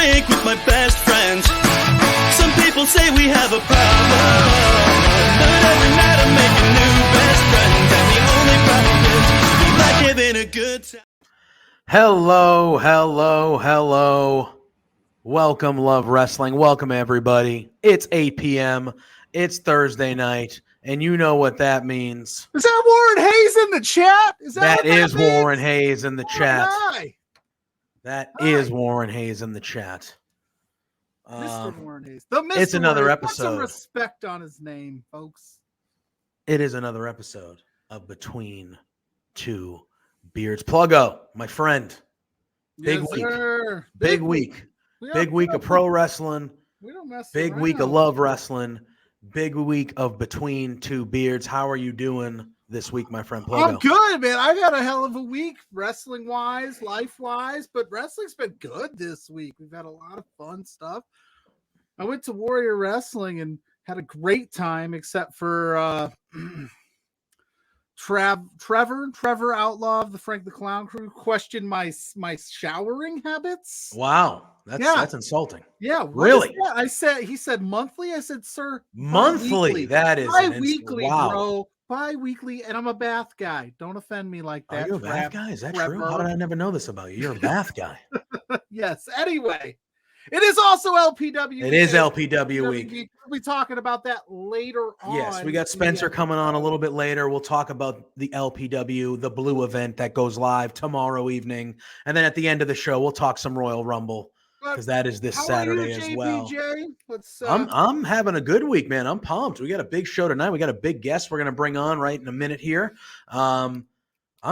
drink with my best friends. Some people say we have a problem, but every night I'm making new best friends, and the only problem is we like having a good time. Hello, hello, hello. Welcome, Love Wrestling. Welcome, everybody. It's 8 p.m. It's Thursday night, and you know what that means. Is that Warren Hayes in the chat? That is Warren Hayes in the chat. Hi. That is Warren Hayes in the chat. Mr. Warren Hayes. The Mr. It's another Warren. episode. Put some respect on his name, folks. It is another episode of Between Two Beards. Pluggo, my friend. Big Yes, week. sir. Big week. Big week of pro wrestling. We don't mess Big around. week of love wrestling. Big week of Between Two Beards. How are you doing this week, my friend Pluggo? I'm good, man. I've had a hell of a week, wrestling-wise, life-wise, but wrestling's been good this week. We've had a lot of fun stuff. I went to Warrior Wrestling and had a great time, except for Trevor Outlaw of the Frank the Clown crew questioned my showering habits. Wow, that's insulting. Yeah, really? He said monthly. I said, sir, monthly. That is bi-weekly, wow. bro. Bi-weekly, and I'm a bath guy. Don't offend me like that. Are you a bath guy? Is that true? How did I never know this about you? You're a bath guy. Yes. Anyway, it is also LPW. It is LPW week. We'll be talking about that later on. Yes, we got Spencer coming on a little bit later. We'll talk about the LPW, the Blue event that goes live tomorrow evening. And then at the end of the show, we'll talk some Royal Rumble because that is this Saturday as well. I'm having a good week, man. I'm pumped. We got a big show tonight. We got a big guest we're going to bring on right in a minute here. I'm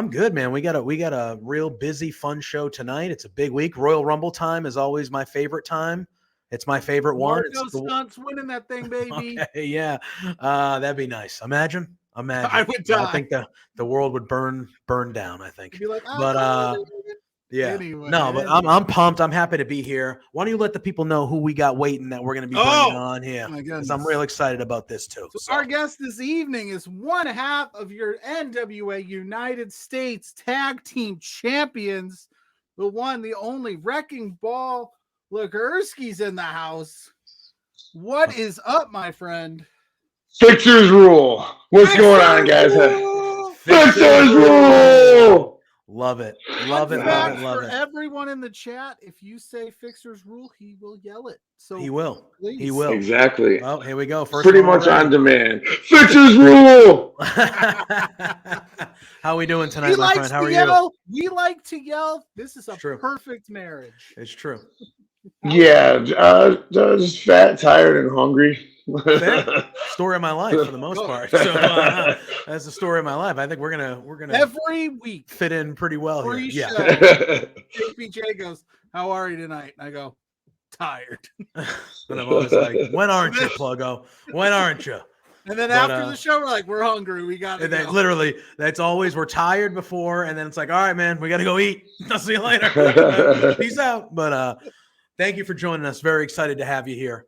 good, man. We got a real busy, fun show tonight. It's a big week. Royal Rumble time is always my favorite time. It's my favorite one. Stunts winning that thing, baby. Okay, yeah, that'd be nice. Imagine. I would die. I think the world would burn down. I think. You'd be like, yeah. Anyway, no, but I'm pumped. I'm happy to be here. Why don't you let the people know who we got waiting that we're going to be bringing on here? Because I'm real excited about this too. So our guest this evening is one half of your NWA United States Tag Team Champions, the one, the only Wrecking Ball Legursky's in the house. What is up, my friend? Fixers rule. What's going on, guys? Fixers rule. Love it. Love it. For everyone in the chat, if you say Fixers rule, he will yell it. So he will. Please. He will. Exactly. Oh, here we go. First pretty much on demand. Fixers rule. How are we doing tonight, my friend? How are you? We like to yell. This is a perfect marriage. It's true. Yeah, just fat, tired, and hungry. Story of my life for the most part. So that's the story of my life. I think we're gonna every week fit in pretty well here. Yeah. JPJ goes, "How are you tonight?" And I go, "Tired." And I'm always like, "When aren't you, Pluggo? When aren't you?" And then after the show, we're like, "We're hungry. We got to go." Literally, that's always we're tired before, and then it's like, "All right, man, we got to go eat. I'll see you later. Peace out." But thank you for joining us. Very excited to have you here.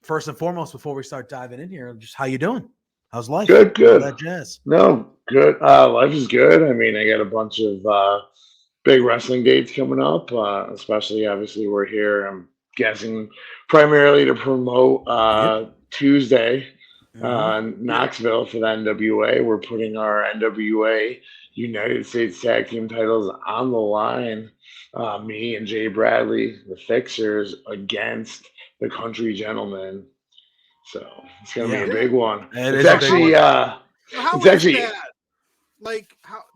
First and foremost, before we start diving in here, just how you doing? How's life? Good. All that jazz. No, good. Life is good. I mean, I got a bunch of big wrestling dates coming up, especially, obviously, we're here, I'm guessing, primarily to promote Tuesday Knoxville for the NWA. We're putting our NWA United States Tag Team titles on the line. Me and Jay Bradley, the Fixers, against the Country Gentlemen. So it's gonna be a big one. It's actually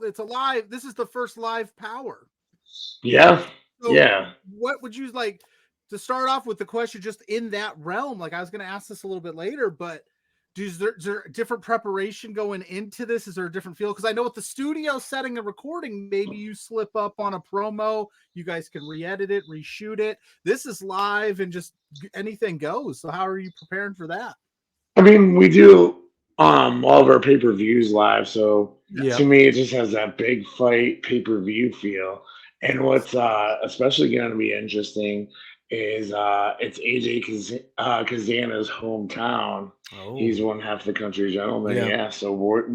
it's a live. This is the first live Power. Yeah. So yeah. What would you like to start off with the question just in that realm? Like I was gonna ask this a little bit later, but is there different preparation going into this? Is there a different feel? Because I know with the studio setting and recording, maybe you slip up on a promo. You guys can re-edit it, reshoot it. This is live and just anything goes. So how are you preparing for that? I mean, we do all of our pay-per-views live. So to me, it just has that big fight pay-per-view feel. And what's especially going to be interesting is it's AJ Kazana's hometown. Oh. He's one half the Country Gentleman. Yeah. So we're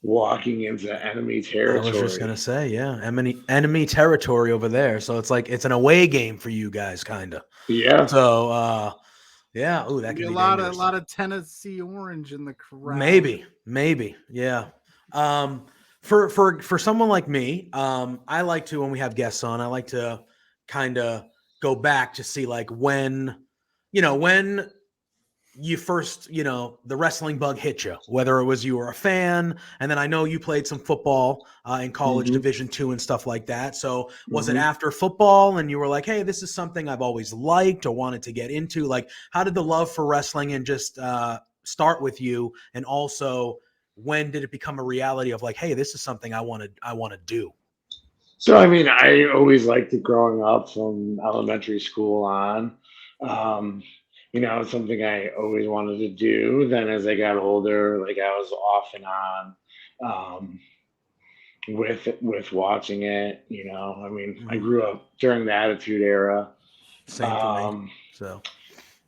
walking into enemy territory. I was just gonna say, yeah, enemy territory over there. So it's like it's an away game for you guys, kind of. Yeah. So yeah, ooh, that could be a dangerous. lot of Tennessee orange in the crowd. Maybe, yeah. For someone like me, I like to, when we have guests on, I like to kind of go back to see like when you first, the wrestling bug hit you, whether it was you were a fan, and then I know you played some football in college, Division II and stuff like that. So was it after football and you were like, hey, this is something I've always liked or wanted to get into? Like, how did the love for wrestling and just start with you? And also, when did it become a reality of like, hey, this is something I want to do? So, I mean, I always liked it growing up from elementary school on. It's something I always wanted to do. Then as I got older, like I was off and on with watching it. I mean, I grew up during the Attitude Era. Same for me. So,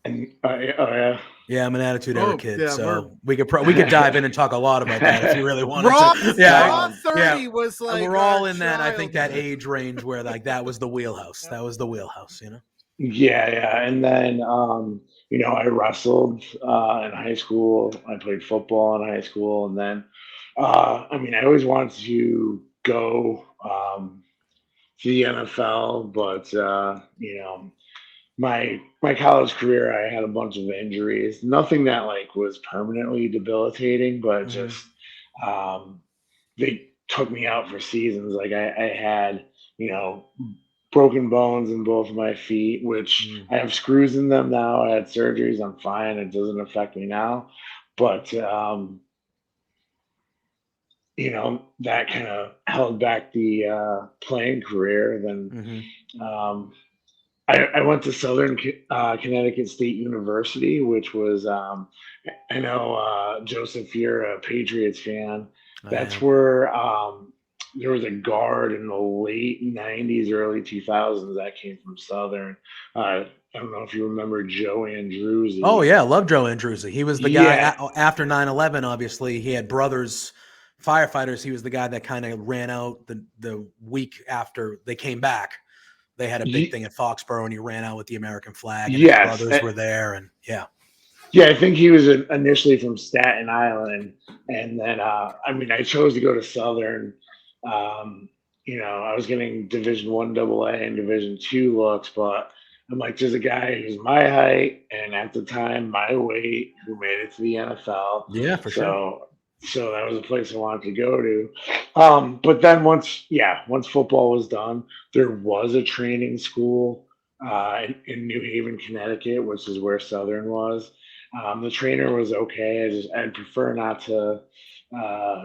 and yeah. Yeah, I'm an Attitude Era kid, so we could dive in and talk a lot about that if you really wanted to. Raw 30 was like we're all in that. I think that age range where like that was the wheelhouse. That was the wheelhouse, Yeah, and then I wrestled in high school. I played football in high school, and then I always wanted to go to the NFL, but my college career, I had a bunch of injuries. Nothing that like was permanently debilitating, but just they took me out for seasons. Like I had, broken bones in both of my feet, which I have screws in them now. I had surgeries. I'm fine. It doesn't affect me now. But, that kind of held back the playing career. Then I went to Southern Connecticut State University, which was, I know, Joseph, you're a Patriots fan. That's where there was a guard in the late 90s, early 2000s that came from Southern. I don't know if you remember Joe Andruzzi. Oh, yeah. Love Joe Andruzzi. He was the guy after 9/11, obviously. He had brothers, firefighters. He was the guy that kind of ran out the week after they came back. They had a big thing at Foxborough, and he ran out with the American flag, and his brothers were there, and yeah. Yeah, I think he was initially from Staten Island, and then I chose to go to Southern. I was getting Division I AA and Division II looks, but I'm like, there's a guy who's my height and at the time my weight who made it to the NFL. Yeah, for sure. So that was a place I wanted to go to. But then once football was done, there was a training school in New Haven, Connecticut, which is where Southern was. The trainer was okay. I'd prefer not to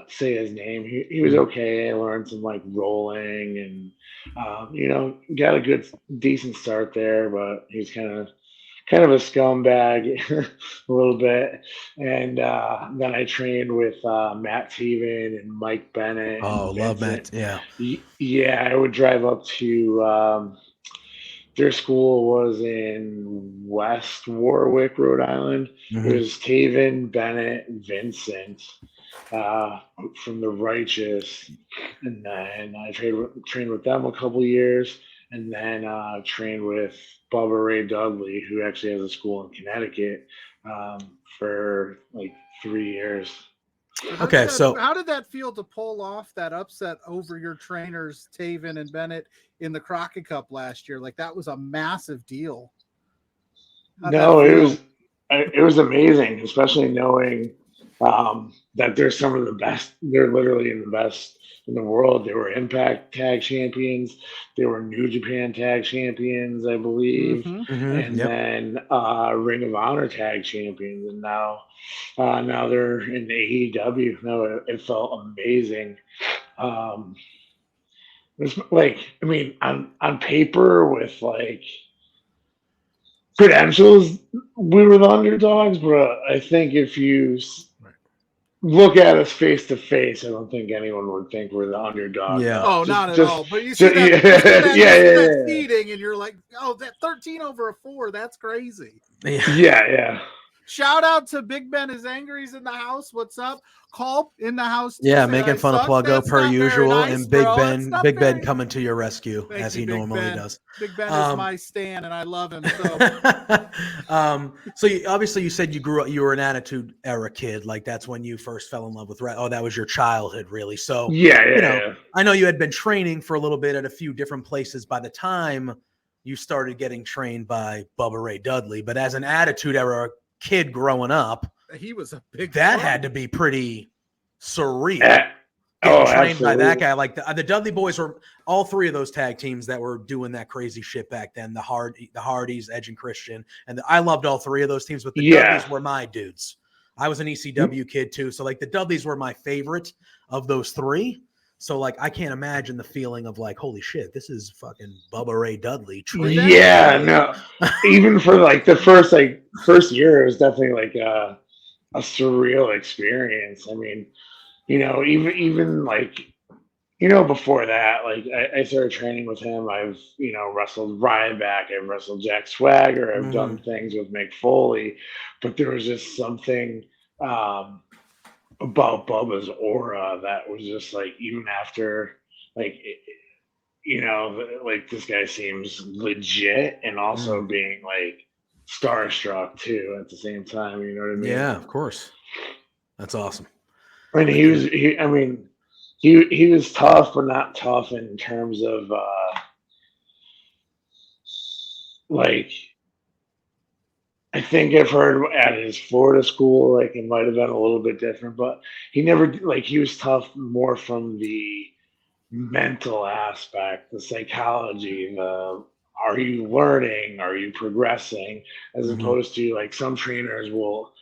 say his name. He was okay. I learned some like rolling and got a decent start there, but he's kind of a scumbag a little bit. And then I trained with Matt Taven and Mike Bennett. Oh, love Matt. Yeah. Yeah, I would drive up to their school was in West Warwick, Rhode Island. It was Taven, Bennett, Vincent from the Righteous. And then I trained with them a couple years. And then trained with Bubba Ray Dudley, who actually has a school in Connecticut, for like 3 years. Okay, so how did that feel to pull off that upset over your trainers, Taven and Bennett, in the Crockett Cup last year? Like that was a massive deal. It was amazing, especially knowing that they're some of the best. They're literally in the best in the world. They were Impact Tag Champions. They were New Japan Tag Champions, I believe, and then Ring of Honor Tag Champions. And now they're in AEW. No, it felt amazing. It's like, I mean, on paper with like credentials, we were the underdogs, but I think if you look at us face to face, I don't think anyone would think we're the underdog. Yeah. Oh, not at all. But you see that seeding, and you're like, oh, that 13 over a 4, that's crazy. Yeah. Shout out to Big Ben is angry. He's in the house. What's up? Culp in the house. Too, Yeah, saying making I fun of suck. Pluggo That's per not very usual, nice, and Big bro. Ben, It's not Big Ben very- coming to your rescue Thank as you, he Big normally Ben. does. Big Ben is my stan, and I love him. So So obviously you said you grew up, you were an Attitude Era kid, like that's when you first fell in love with that was your childhood, really. So Yeah. I know you had been training for a little bit at a few different places by the time you started getting trained by Bubba Ray Dudley, but as an Attitude Era kid growing up, he was a big. that fun. had to be pretty surreal. Yeah. Getting trained by that absolutely. guy, like the Dudley Boys were all three of those tag teams that were doing that crazy shit back then. The Hardys, Edge and Christian, and I loved all three of those teams. But the Dudleys were my dudes. I was an ECW kid too, so like the Dudleys were my favorite of those three. So like I can't imagine the feeling of like, holy shit, this is fucking Bubba Ray Dudley. Yeah, no. Even for like the first year, it was definitely like a surreal experience. I mean, even like, before that, like I started training with him. I've, wrestled Ryback, I've wrestled Jack Swagger, I've done things with Mick Foley, but there was just something about Bubba's aura that was just like, even after, like, like this guy seems legit, and also being like starstruck too at the same time. You know what I mean? Yeah, of course. That's awesome. And he was tough, but not tough in terms of like, I think I've heard at his Florida school, like it might have been a little bit different, but he never, like, he was tough more from the mental aspect, the psychology, are you learning, are you progressing, as opposed to like some trainers will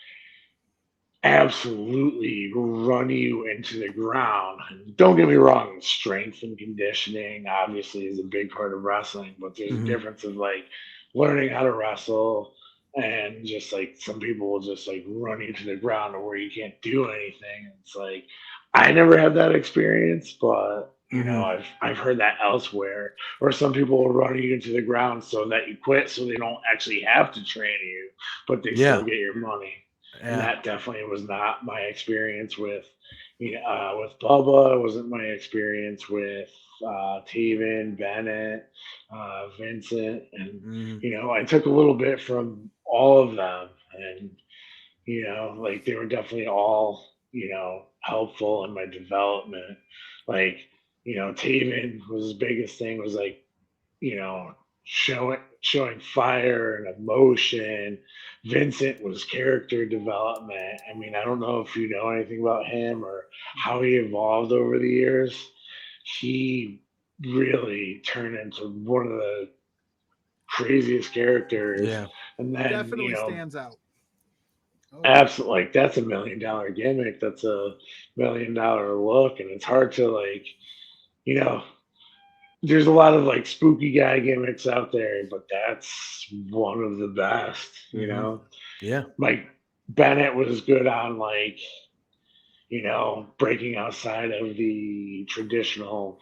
absolutely run you into the ground. Don't get me wrong, strength and conditioning obviously is a big part of wrestling, but there's a difference of like learning how to wrestle, and just like some people will just like run you to the ground to where you can't do anything. It's like, I never had that experience, but I've heard that elsewhere, or some people will run you into the ground so that you quit, so they don't actually have to train you, but they still get your money. And that definitely was not my experience with, with Bubba. It wasn't my experience with Taven, Bennett, Vincent, and I took a little bit from all of them, and like they were definitely all helpful in my development. Like, Taven was his biggest thing was like, showing fire and emotion. Vincent was character development. I mean, I don't know if you know anything about him or how he evolved over the years. He really turned into one of the craziest characters. Yeah. And then definitely stands out. Absolutely. Like, that's $1 million gimmick. That's $1 million look. And it's hard to like, there's a lot of like spooky guy gimmicks out there, but that's one of the best, Yeah. Like Bennett was good on like, breaking outside of the traditional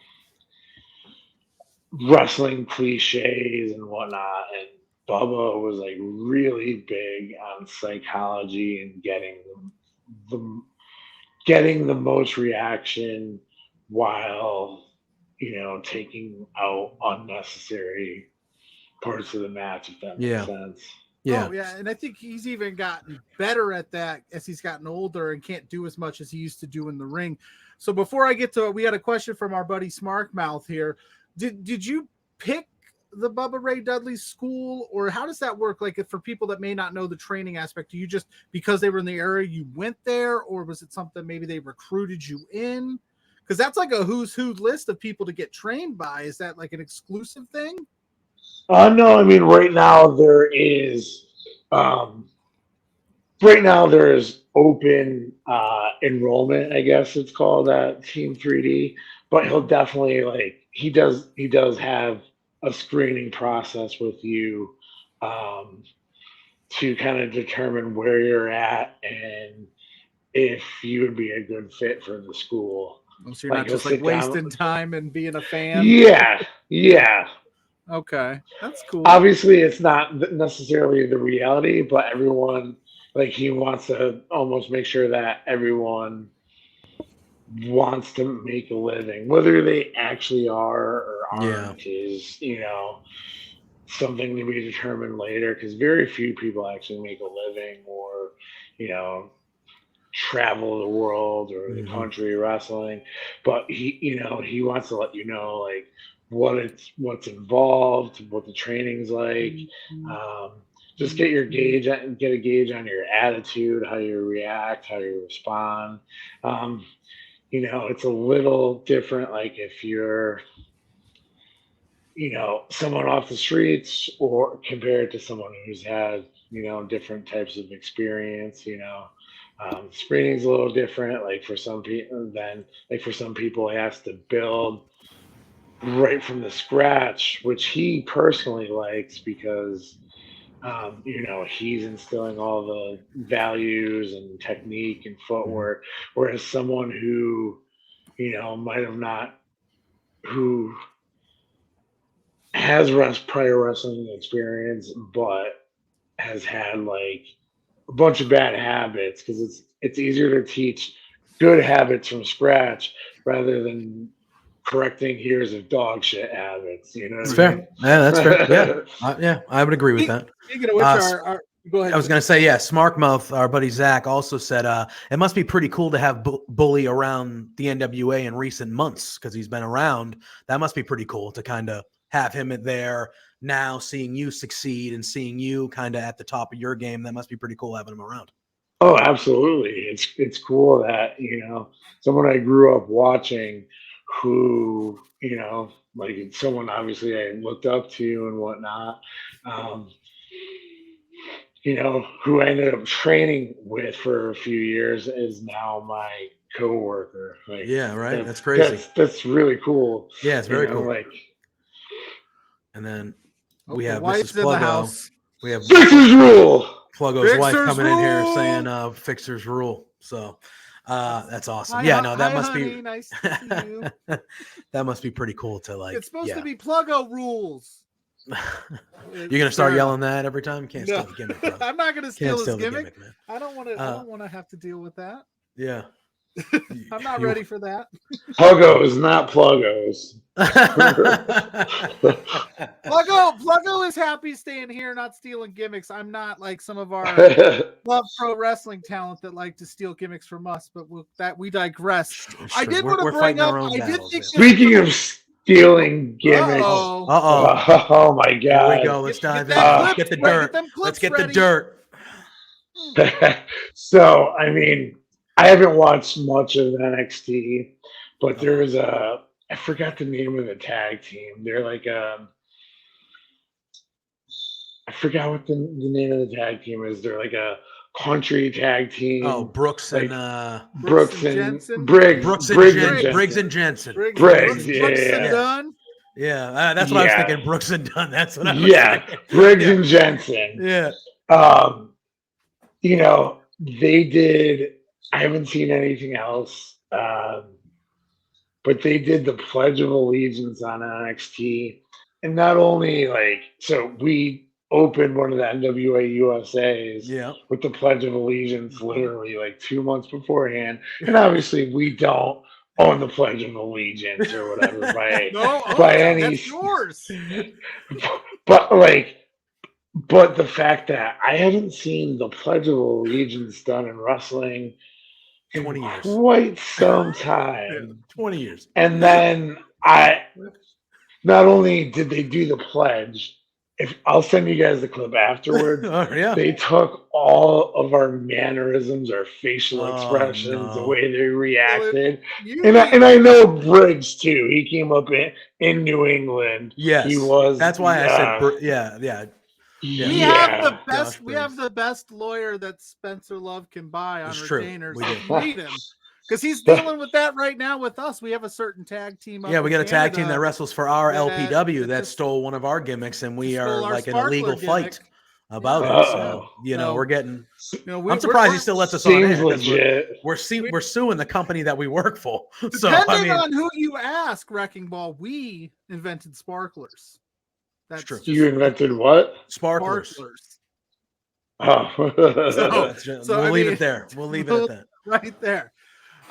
wrestling cliches and whatnot. And Bubba was like really big on psychology and getting the most reaction while taking out unnecessary parts of the match, if that makes sense. Yeah. Oh, yeah. And I think he's even gotten better at that as he's gotten older and can't do as much as he used to do in the ring. So before I get to it, we had a question from our buddy Smarkmouth here. Did you pick the Bubba Ray Dudley school, or how does that work? Like, for people that may not know the training aspect, do you just, because they were in the area, you went there, or was it something maybe they recruited you in? Because that's like a who's who list of people to get trained by. Is that like an exclusive thing? No, I mean, right now there is open enrollment, I guess it's called, at Team 3D, but he'll definitely, like, he does have a screening process with you to kind of determine where you're at and if you would be a good fit for the school. So you're not just like wasting time and being a fan? Yeah. Okay, that's cool. Obviously, it's not necessarily the reality, but everyone, like he wants to almost make sure that everyone wants to make a living. Whether they actually are or aren't is, something to be determined later, because very few people actually make a living or, you know, travel the world or the country wrestling. But he wants to let you know like what's involved, what the training's like. Just get a gauge on your attitude, how you react, how you respond. It's a little different like if you're someone off the streets or compared to someone who's had different types of experience. Screening's a little different like for some people than like for some people he has to build right from the scratch, which he personally likes because he's instilling all the values and technique and footwork, whereas someone who might have not who has prior wrestling experience but has had like a bunch of bad habits, because it's easier to teach good habits from scratch rather than correcting years of dog shit habits. That's fair. Yeah, that's fair. Yeah, I would agree with that. Speaking of which, go ahead. I was going to say, Smarkmouth, our buddy Zach, also said it must be pretty cool to have Bully around the NWA in recent months because he's been around. That must be pretty cool to kind of have him there now, seeing you succeed and seeing you kind of at the top of your game. That must be pretty cool having him around. Oh, absolutely. It's cool that, someone I grew up watching who, like someone obviously I looked up to and whatnot, who I ended up training with for a few years is now my coworker. Like, yeah, right. That's crazy. That's really cool. Yeah, it's very cool. Like, and then we have Mrs. Pluggo. We have Fixers Rule. Pluggo's wife coming in here saying Fixers Rule. So that's awesome. That must be nice to see you. That must be pretty cool to like. It's supposed to be Pluggo rules. You're gonna start yelling that every time? Can't steal the gimmick, bro. I'm not gonna steal his gimmick. Man. I don't want to have to deal with that. Yeah. I'm not ready for that. Pluggos, not Pluggos. Pluggo is happy staying here, not stealing gimmicks. I'm not like some of our love pro wrestling talent that like to steal gimmicks from us, but we digress. Sure. I did want to bring up. I did think speaking of stealing gimmicks. Oh my God. Here we go. Let's dive in. Let's get the dirt. Let's get the dirt. So, I mean, I haven't watched much of NXT, but there's I forgot the name of the tag team. They're like I forgot what the name of the tag team is. They're like a country tag team. Oh, Brooks and Briggs and Jensen. Briggs and Jensen. Briggs, yeah. That's what I was thinking. Brooks and Dunn. That's what I was thinking. Briggs and Jensen. Yeah. They did. I haven't seen anything else, but they did the Pledge of Allegiance on NXT, and not only so we opened one of the NWA USA's with the Pledge of Allegiance literally like 2 months beforehand, and obviously we don't own the Pledge of Allegiance or whatever by any. That's yours. But the fact that I haven't seen the Pledge of Allegiance done in wrestling. 20 years. Quite some time. 20 years. And then not only did they do the pledge, I'll send you guys the clip afterward. They took all of our mannerisms, our facial expressions, the way they reacted. And I know Briggs too. He came up in New England. Yes. He was. That's why I said We have the best. We have the best lawyer that Spencer Love can buy on retainers. Read him because he's dealing with that right now with us. We have a certain tag team. Yeah, we got a tag team that wrestles for our LPW that stole one of our gimmicks, and we are like in a legal fight about it. So we're getting. I'm surprised he still lets us on air. We're suing the company that we work for. So depending on who you ask, Wrecking Ball, we invented sparklers. That's true. You invented what? Sparklers. Oh. We'll leave it there. We'll leave it at that. Right there.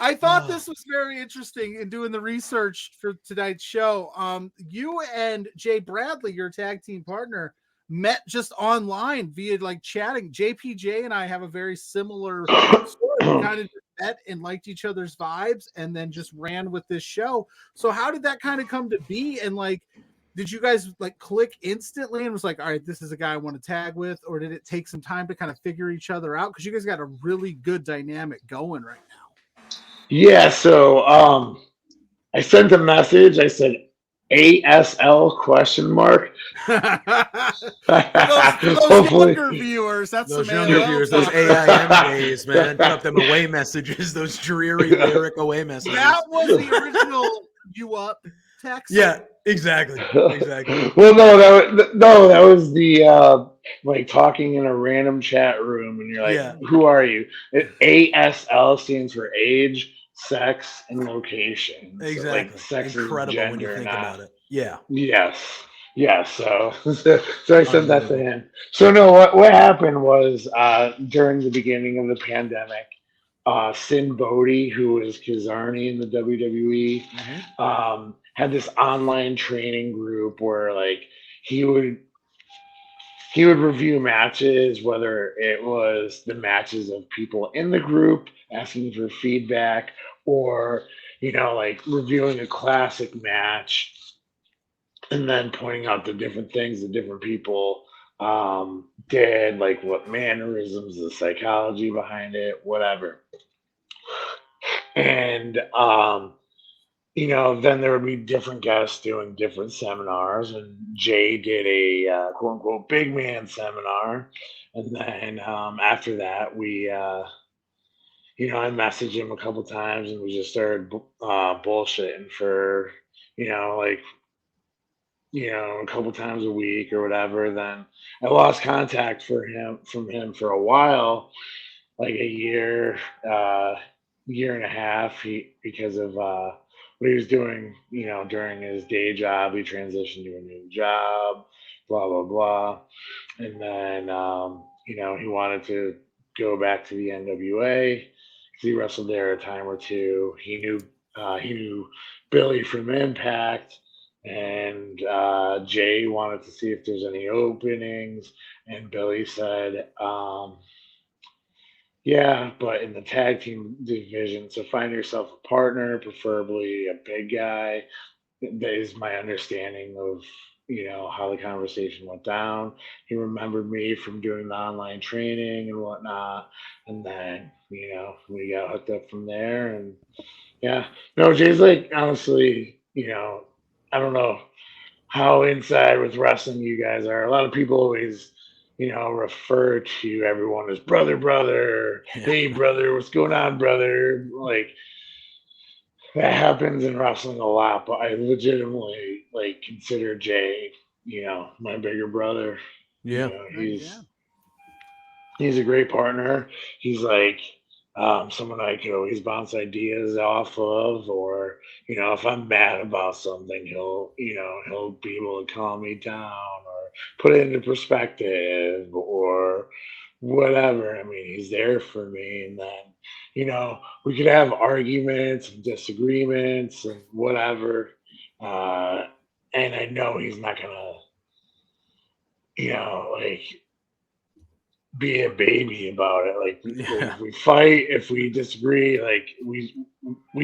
I thought this was very interesting in doing the research for tonight's show. You and Jay Bradley, your tag team partner, met just online via like chatting. JPJ and I have a very similar story. We kind of met and liked each other's vibes and then just ran with this show. So how did that kind of come to be? And like, did you guys like click instantly and was like, all right, this is a guy I want to tag with? Or did it take some time to kind of figure each other out? Because you guys got a really good dynamic going right now. Yeah, so I sent a message. I said ASL question mark. those Hopefully. younger viewers, that's Those some younger AOL viewers, those talk. AIM days, man. Put up them away messages, those dreary lyric away messages. That was the original you up text. Yeah, exactly. Exactly. Well, that was the like talking in a random chat room, and you're like, Yeah. "Who are you?" ASL stands for age, sex, and location. Exactly. So, like, sex Incredible is gender, when you think about it. Yeah. Yes. Yeah. So I sent that to him. So no, what happened was during the beginning of the pandemic, Sin Bodhi, who was Kazarni in the WWE, had this online training group where like he would review matches, whether it was the matches of people in the group asking for feedback, or like reviewing a classic match and then pointing out the different things that different people did, like what mannerisms, the psychology behind it, whatever. And then there would be different guests doing different seminars, and Jay did a quote unquote big man seminar. And then after that, we I messaged him a couple times, and we just started bullshitting for a couple times a week or whatever. Then I lost contact from him for a while, like a year and a half, because of what he was doing, during his day job. He transitioned to a new job, blah, blah, blah. And then, he wanted to go back to the NWA because he wrestled there a time or two. He knew Billy from Impact, and Jay wanted to see if there's any openings. And Billy said, yeah, but in the tag team division, so find yourself a partner, preferably a big guy. That is my understanding of, how the conversation went down. He remembered me from doing the online training and whatnot. And then, we got hooked up from there. And yeah, no, Jay's like, honestly, I don't know how inside with wrestling you guys are. A lot of people always refer to everyone as brother. Hey, brother, what's going on, brother? Like, that happens in wrestling a lot, but I legitimately consider Jay, my bigger brother. Yeah. He's a great partner. He's like someone I could always bounce ideas off of, or if I'm mad about something, he'll be able to calm me down or put it into perspective or whatever. I mean, he's there for me. And then we could have arguments and disagreements and whatever, and I know he's not gonna be a baby about it. Like, if we fight, if we disagree, like we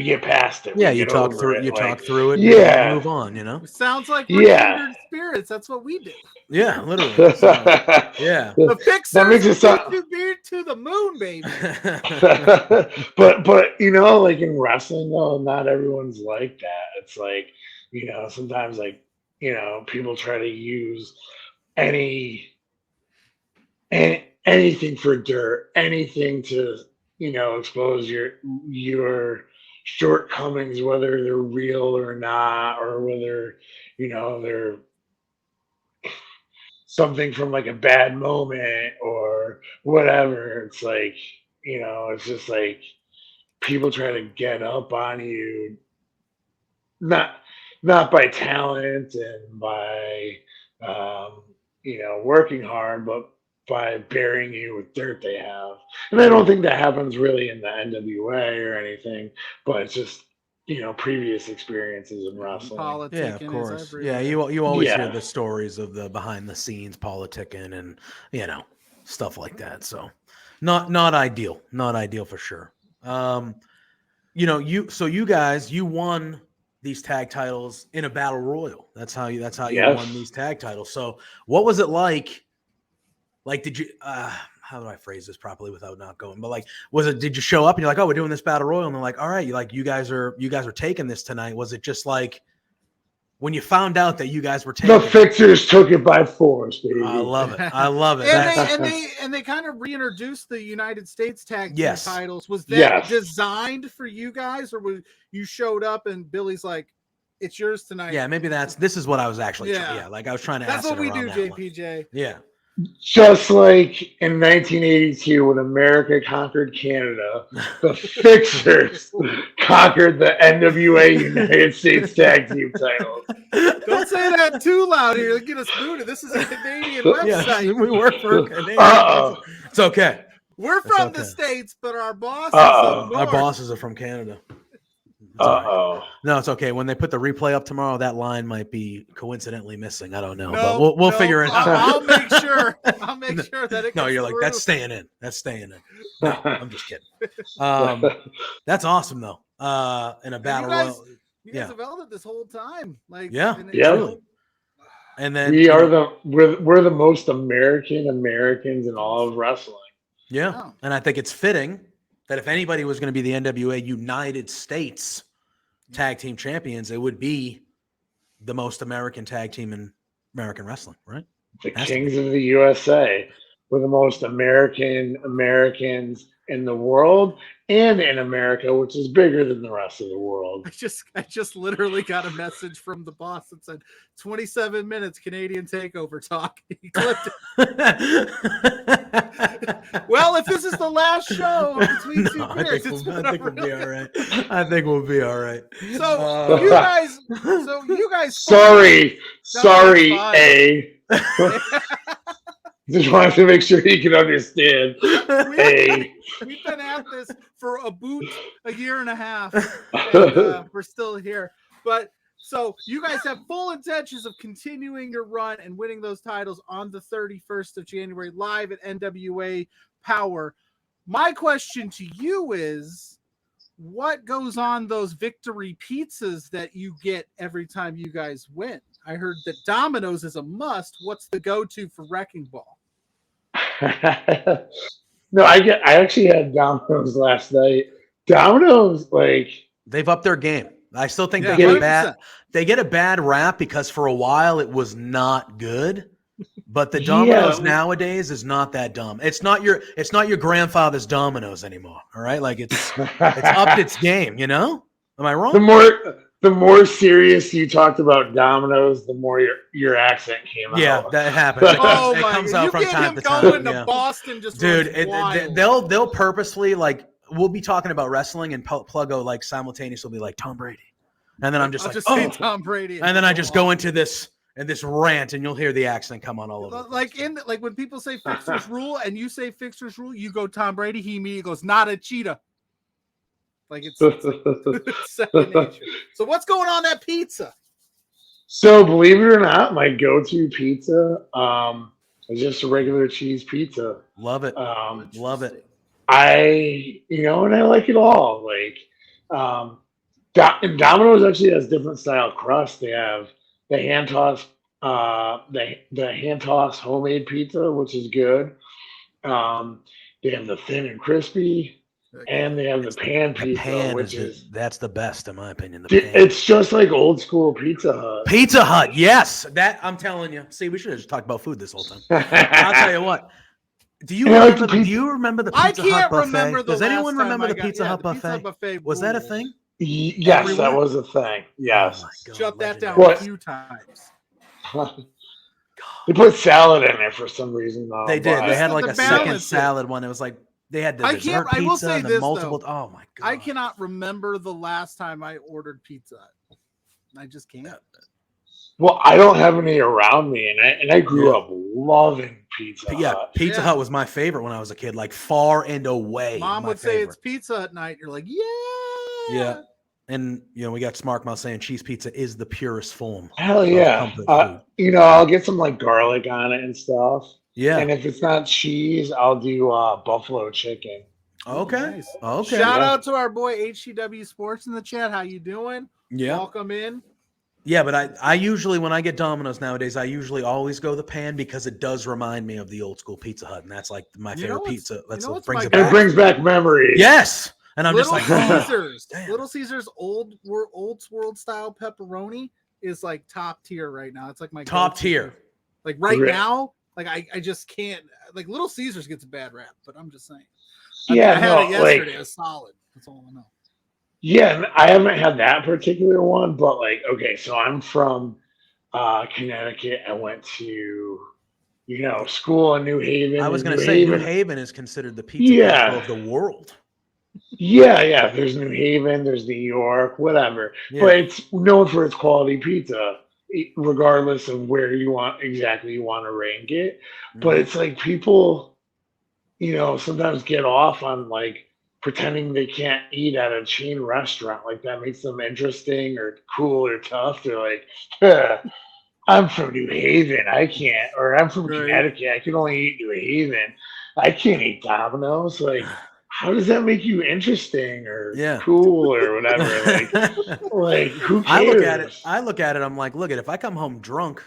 get past it. Yeah, you talk through it. Talk through it. Yeah, move on. It sounds like we're kindred spirits. That's what we do. Yeah, literally. So, yeah, the Fixers that makes it sound to the moon, baby. but like in wrestling though, not everyone's like that. It's like sometimes people try to use anything for dirt, anything to expose your shortcomings, whether they're real or not, or whether they're something from like a bad moment or whatever. It's like it's just like people try to get up on you, not by talent and by working hard, but by burying you with dirt they have. And I don't think that happens really in the NWA or anything, but it's just, previous experiences in wrestling. Yeah, of Politicking is course. Yeah, everywhere. you always hear Yeah. the stories of the behind the scenes politicking and stuff like that. So not ideal. Not ideal for sure. You guys won these tag titles in a battle royal. That's how you Yes. won these tag titles. So what was it like? Like, did you how do I phrase this properly without not going? But like, did you show up and you're like, oh, we're doing this battle royal, and they're like, all right, you guys are taking this tonight? Was it just like when you found out that you guys were taking The Fixers took it by force, baby. I love it. I love it. and they kind of reintroduced the United States tag team titles. Was that designed for you guys, or was you showed up and Billy's like, it's yours tonight? Yeah, maybe this is what I was actually like I was trying to that's ask what we do, JPJ. One. Yeah. Just like in 1982 when America conquered Canada, the Fixers conquered the NWA United States Tag Team titles. Don't say that too loud here. Get us booted. This is a Canadian website. Yeah, we work for Canadian. It's okay. We're from the States, but our bosses our bosses are from Canada. Right. No, it's okay. When they put the replay up tomorrow, that line might be coincidentally missing. I don't know, but we'll figure it out. I'll make sure. I'll make sure that it. No, you're like that's staying in. That's staying in. No, I'm just kidding. That's awesome though. In a battle royal, you guys have held it this whole time. Like yeah. And then we're the most Americans in all of wrestling. Yeah, and I think it's fitting that if anybody was going to be the NWA United States Tag Team Champions, it would be the most American tag team in American wrestling, right? The Kings of the USA. We're the most Americans in the world and in America, which is bigger than the rest of the world. I just literally got a message from the boss that said 27 minutes Canadian takeover talk. He clipped it. Well, if this is the last show between two pairs, I think we'll be all right. I think we'll be all right. So you guys sorry, A. Just wanted to make sure he can understand. We've been at this for a year and a half. And, we're still here. But so you guys have full intentions of continuing your run and winning those titles on the 31st of January live at NWA Powerrr. My question to you is, what goes on those victory pizzas that you get every time you guys win? I heard that Domino's is a must. What's the go-to for Wrecking Ball? No, I actually had Domino's last night. Domino's, they've upped their game. I still think they get a bad rap because for a while it was not good. But the Domino's nowadays is not that dumb. It's not your grandfather's Domino's anymore. All right, like it's upped its game. Am I wrong? The more serious you talked about Domino's, the more your accent came out. Yeah, that happens. It comes out from time to time. Going to Boston, just dude, they'll purposely we'll be talking about wrestling and Pluggo simultaneously will be like Tom Brady, and then I'm just say Tom Brady, and then I just go into this rant, and you'll hear the accent come on all over. Like when people say Fixers rule, and you say Fixers rule, you go Tom Brady. He immediately goes, not a cheetah. Like it's second nature. So what's going on that pizza? So believe it or not, my go-to pizza is just a regular cheese pizza. Love it. Love it. I like it all. Domino's actually has different style crust. They have the hand toss homemade pizza, which is good. They have the thin and crispy. And they have the pan pizza, that's the best in my opinion. It's just like old school Pizza Hut. Pizza Hut, yes. That I'm telling you. See, we should have just talked about food this whole time. I'll tell you what. Do you remember the Pizza Hut buffet? Does anyone remember the Pizza Hut buffet? Was that a thing? Yes, that was a thing. Yes. Oh God, shut that down a few times. They put salad in there for some reason, though. They did. They had a second salad one. It was like they had the dessert pizza. I will say this, multiple. Oh my God! I cannot remember the last time I ordered pizza. I just can't. Well, I don't have any around me, and I grew up loving Pizza Yeah, Hut. Pizza Hut was my favorite when I was a kid, like far and away. Mom my would say favorite. it's Pizza Hut night. You're like, yeah. Yeah. And, we got Smart Mouth saying cheese pizza is the purest form. Hell yeah. Comfort food. I'll get some like garlic on it and stuff. Yeah. And if it's not cheese, I'll do Oh, buffalo chicken. Okay. Nice. Okay. Shout out to our boy HCW Sports in the chat. How you doing? Yeah. Welcome in. Yeah, but I usually, when I get Domino's nowadays, I usually always go the pan because it does remind me of the old school Pizza Hut, and that's like my favorite pizza. That's what brings it back. It brings back memories. Yes. And I'm Little just like, Caesars. damn. Little Caesars old world style pepperoni is like top tier right now. It's like my top go-to. tier. Like right now, like I just can't. Like Little Caesars gets a bad rap, but I'm just saying. I had it yesterday. It was solid. That's all I know. Yeah, I haven't had that particular one, but like, okay, so I'm from Connecticut. I went to, school in New Haven. I was going to say New Haven is considered the pizza capital of the world. Yeah. There's New Haven, there's New York, whatever. Yeah. But it's known for its quality pizza, regardless of where you want to rank it. Mm-hmm. But it's like people, sometimes get off on like pretending they can't eat at a chain restaurant. Like that makes them interesting or cool or tough. They're like, I'm from New Haven. I can't. Or I'm from Connecticut. I can only eat New Haven. I can't eat Domino's. Like, how does that make you interesting or cool or whatever? Like who cares? I look at it. I'm like, look, if I come home drunk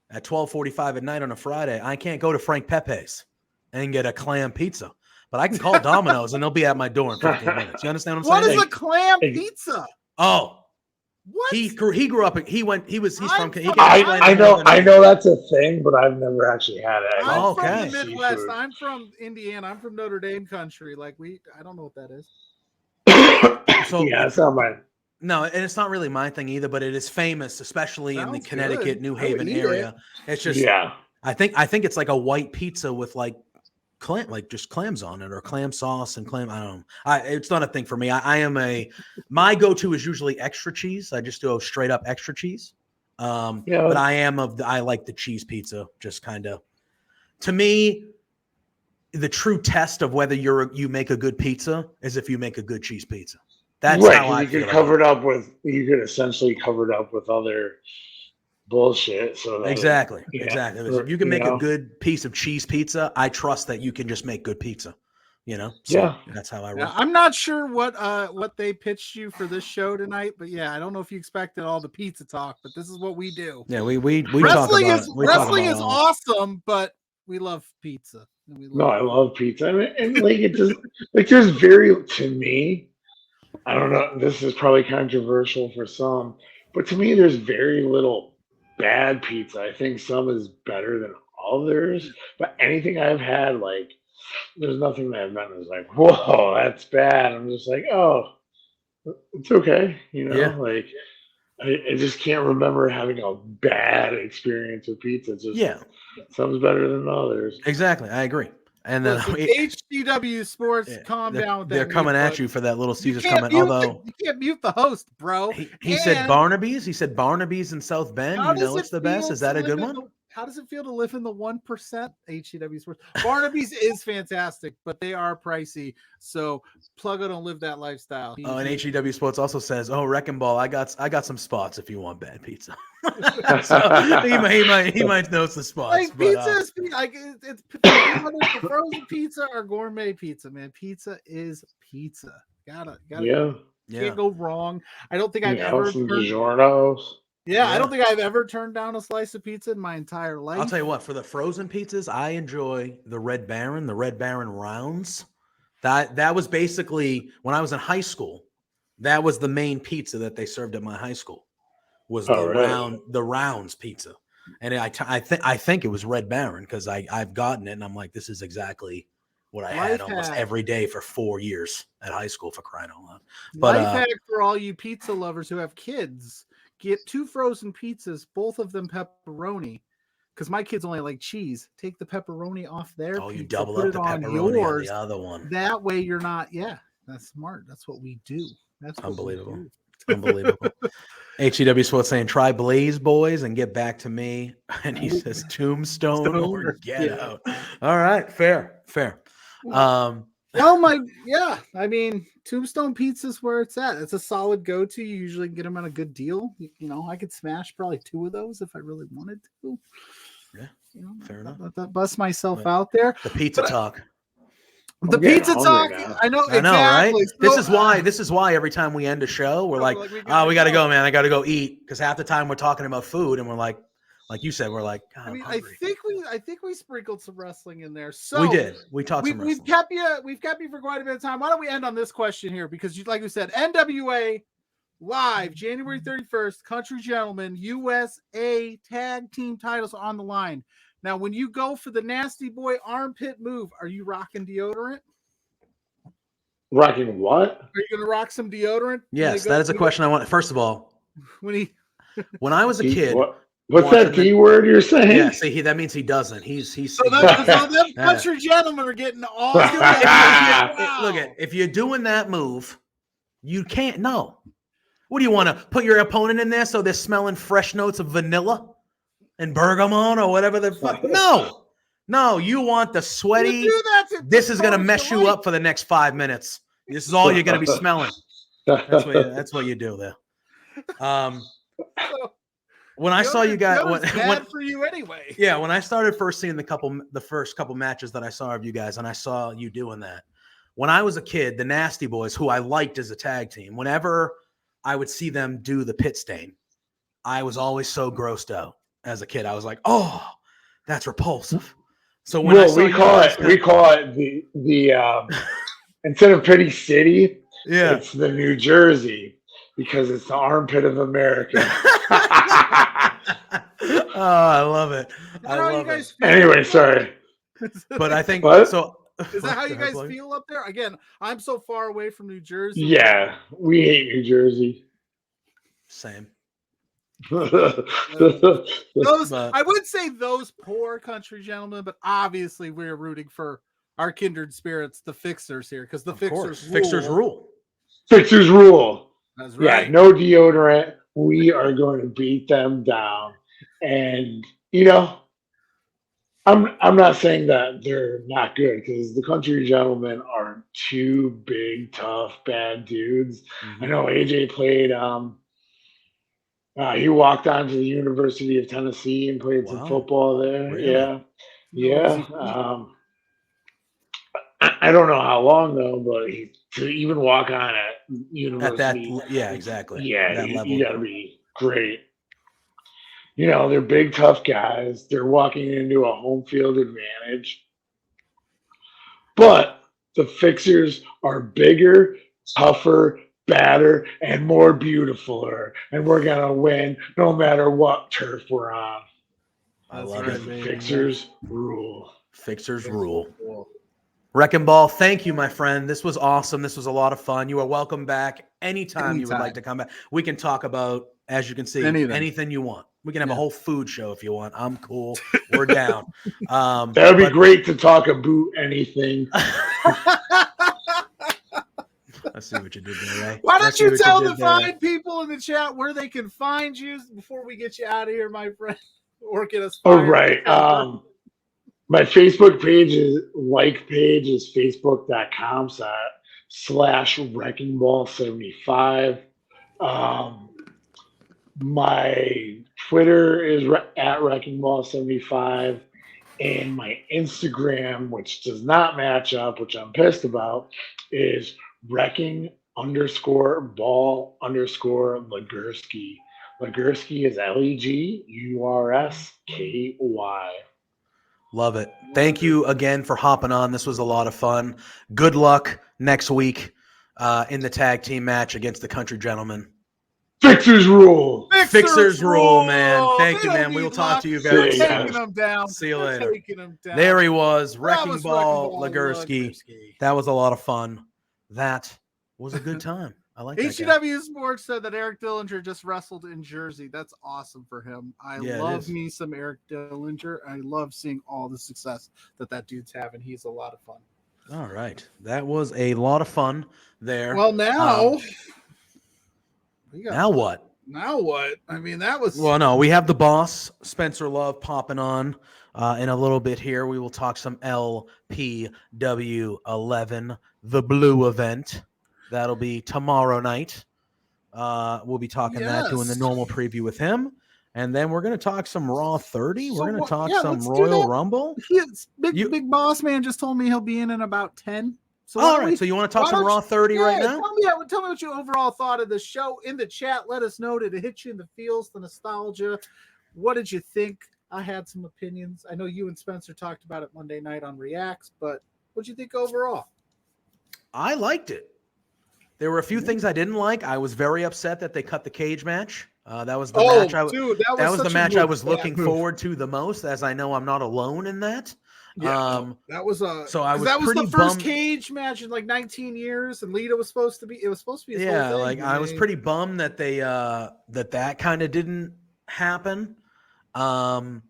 at 12:45 at night on a Friday, I can't go to Frank Pepe's and get a clam pizza. But I can call Domino's and they'll be at my door in 15 minutes. You understand what I'm saying? What is a clam pizza? Oh, what? He grew up. He's from. I know that's a thing, but I've never actually had it. I'm from the Midwest. I'm from Indiana. I'm from Notre Dame country. I don't know what that is. So yeah, it's not mine. No, and it's not really my thing either. But it is famous, especially in the Connecticut, New Haven area. It's just I think it's like a white pizza with like just clams on it or clam sauce and clam. I don't know. It's not a thing for me. My go-to is usually extra cheese. I just do straight up extra cheese. But I like the cheese pizza. Just kind of, to me, the true test of whether you make a good pizza is if you make a good cheese pizza. That's how I feel. You could essentially cover it up with other bullshit. So exactly. If you can make a good piece of cheese pizza, I trust that you can just make good pizza. That's how I roll. I'm not sure what they pitched you for this show tonight, but I don't know if you expected all the pizza talk, but this is what we do. Yeah, we wrestling talk about wrestling is awesome, but we love pizza. I love pizza. I mean, and it just there's to me, I don't know, this is probably controversial for some, but to me there's very little bad pizza. I think some is better than others, but anything I've had, there's nothing that I've done is like, whoa, that's bad. I'm just like, oh, it's okay. I just can't remember having a bad experience with pizza. It's just some's better than others. Exactly. I agree. And then HCW Sports, calm down with that. They're coming at you for that Little Caesars comment. Although you can't mute the host, bro. He said Barnaby's. He said Barnaby's in South Bend. It's the best. Is that a good one? How does it feel to live in the 1%? HCW Sports. Barnaby's is fantastic, but they are pricey. So Pluggo don't live that lifestyle. And HCW Sports also says, "Oh, Wrecking Ball, I got some spots if you want bad pizza." So he might know some spots. Pizza is it's the frozen pizza or gourmet pizza, man. Pizza is pizza. Gotta can't go wrong. I don't think I've ever some DiGiorno's. I don't think I've ever turned down a slice of pizza in my entire life. I'll tell you what, for the frozen pizzas, I enjoy the Red Baron rounds. That was basically when I was in high school. That was the main pizza that they served at my high school. Was the rounds pizza, and I think it was Red Baron because I've gotten it and I'm like, this is exactly what I had almost every day for 4 years at high school, for crying out loud. But life hack for all you pizza lovers who have kids: get 2 frozen pizzas, both of them pepperoni, because my kids only like cheese. Take the pepperoni off their pizza, you double put up the pepperoni on the other one. That way you're not. Yeah, that's smart. That's what we do. That's unbelievable. Unbelievable. HEW Sports saying, try Blaze Boys and get back to me. And he says, Tombstone or Get Out. All right. Fair. I mean, Tombstone Pizza's where it's at. It's a solid go-to. You usually get them on a good deal. You know, I could smash probably 2 of those if I really wanted to. Yeah, fair enough. That bust myself out there. The pizza talk. The pizza talk. I know, right? So, this is why every time we end a show, we're like, we gotta go, man. I gotta go eat. Because half the time we're talking about food and we're like you said, we're like, I mean, I think we sprinkled some wrestling in there. So we did. We talked some wrestling. We've kept you for quite a bit of time. Why don't we end on this question here? Because like we said, NWA Live, January 31st, Country Gentlemen, USA Tag Team titles on the line. Now, when you go for the Nasty Boy armpit move, are you rocking deodorant? Rocking what? Are you going to rock some deodorant? Yes, that is a question I want. First of all, when I was a kid, what's that D word you're saying? Yeah, see, that means he doesn't. He's so them Country Gentlemen are getting all. Look at if you're doing that move, you can't. No. What do you want to put your opponent in there so they're smelling fresh notes of vanilla and bergamot or whatever the fuck? No, you want the sweaty. This is gonna mess you up for the next 5 minutes. This is all you're gonna be smelling. That's what you do there. When I saw you guys, bad for you anyway. Yeah, when I started first seeing the first couple matches that I saw of you guys, and I saw you doing that. When I was a kid, the Nasty Boys, who I liked as a tag team, whenever I would see them do the pit stain, I was always so grossed out as a kid. I was like, "Oh, that's repulsive." So when we call it the instead of Pity City, it's the New Jersey because it's the armpit of America. Oh, I love it. Anyway, sorry. But I think so. Is that how you guys feel up there? Again, I'm so far away from New Jersey. Yeah, we hate New Jersey. Same. I would say those poor Country Gentlemen, but obviously we're rooting for our kindred spirits, the Fixers here, because the Fixers rule. Fixers rule. That's right. Yeah, no deodorant. We are going to beat them down. And I'm not saying that they're not good, because the Country Gentlemen are 2 big, tough, bad dudes. Mm-hmm. I know AJ played. He walked on to the University of Tennessee and played some football there. Really? Yeah. I don't know how long though, but to even walk on at university, exactly. Yeah, that level. You got to be great. They're big, tough guys. They're walking into a home field advantage, but the Fixers are bigger, tougher, badder, and more beautifuler, and we're gonna win no matter what turf we're on. I love it. Fixers rule. Fixers rule. Wrecking Ball, thank you, my friend. This was awesome. This was a lot of fun. You are welcome back anytime you would like to come back. We can talk about, as you can see, anything you want. We can have a whole food show if you want. I'm cool. We're down. That would be great to talk about anything. I see what you did there, Ray. Why don't you tell the fine people in the chat where they can find you before we get you out of here, my friend? Or get us fired. All right. My Facebook page is facebook.com/WreckingBall75. My Twitter is at WreckingBall75. And my Instagram, which does not match up, which I'm pissed about, is wrecking_ball_Legursky. Legursky is LEGURSKY. Love it. Thank you again for hopping on. This was a lot of fun. Good luck next week in the tag team match against the Country Gentlemen. Fixers rule. Fixers rule, man. Thank you, man. We will talk to you very soon. Taking them down. See you later. There he was, Wrecking Ball Legursky. That was a lot of fun. That was a good time. I like that. HEW Sports said that Eric Dillinger just wrestled in Jersey. That's awesome for him. I love me some Eric Dillinger. I love seeing all the success that dude's having. He's a lot of fun. All right. That was a lot of fun there. Well, now Now what? Now what? I mean, that was. Well, no, we have the boss, Spencer Love, popping on in a little bit here. We will talk some LPW 11, the blue event. That'll be tomorrow night. We'll be talking that, doing the normal preview with him. And then we're going to talk some Raw 30. We're going to talk some Royal Rumble. Big boss man just told me he'll be in about 10. So all right. So you want to talk some Raw 30 right now? Tell me what you overall thought of the show in the chat. Let us know. Did it hit you in the feels, the nostalgia? What did you think? I had some opinions. I know you and Spencer talked about it Monday night on Reacts, but what did you think overall? I liked it. There were a few things I didn't like. I was very upset that they cut the cage match. That was the match. That was the match I was looking forward to the most, as I know I'm not alone in that. Yeah, that was the first cage match in like 19 years, and Lita was supposed to be. It was supposed to be. Yeah, like I was pretty bummed that they that kind of didn't happen. I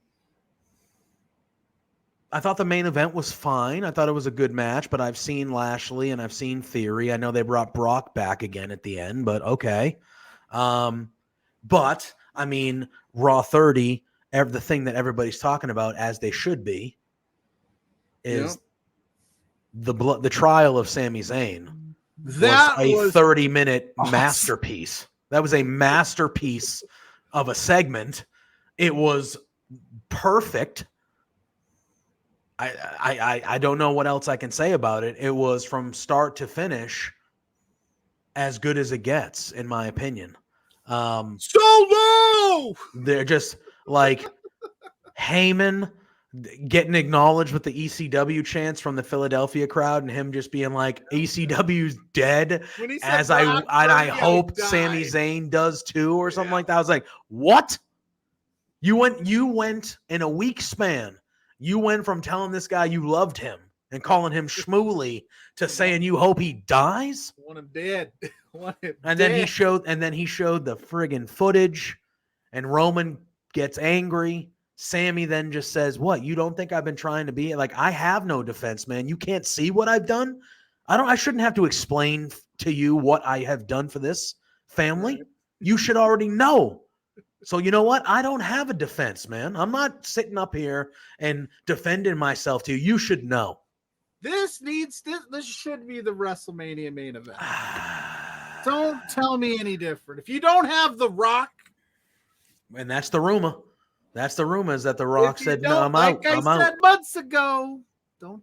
thought the main event was fine. I thought it was a good match, but I've seen Lashley and I've seen Theory. I know they brought Brock back again at the end, but okay. But I mean, Raw 30, the thing that everybody's talking about, as they should be, is the trial of Sami Zayn. That was a 30-minute masterpiece. That was a masterpiece of a segment. It was perfect. I don't know what else I can say about it. It was from start to finish as good as it gets, in my opinion. Solo! They're just like Heyman getting acknowledged with the ECW chants from the Philadelphia crowd, and him just being like, ECW's dead, as I hope Sami Zayn does too, or something like that. I was like, what? You went in a week span. You went from telling this guy you loved him and calling him Schmooly to saying you hope he dies. Want him dead. Then he showed the friggin' footage, and Roman gets angry. Sammy then just says, "What? You don't think I've been trying to be like? I have no defense, man. You can't see what I've done. I shouldn't have to explain to you what I have done for this family. You should already know." So you know what? I don't have a defense, man. I'm not sitting up here and defending myself to you. You should know. This should be the WrestleMania main event. Don't tell me any different. If you don't have The Rock, and that's the rumor. That's the rumor, is that The Rock said, "No, I'm out." I'm out. Said months ago. Don't.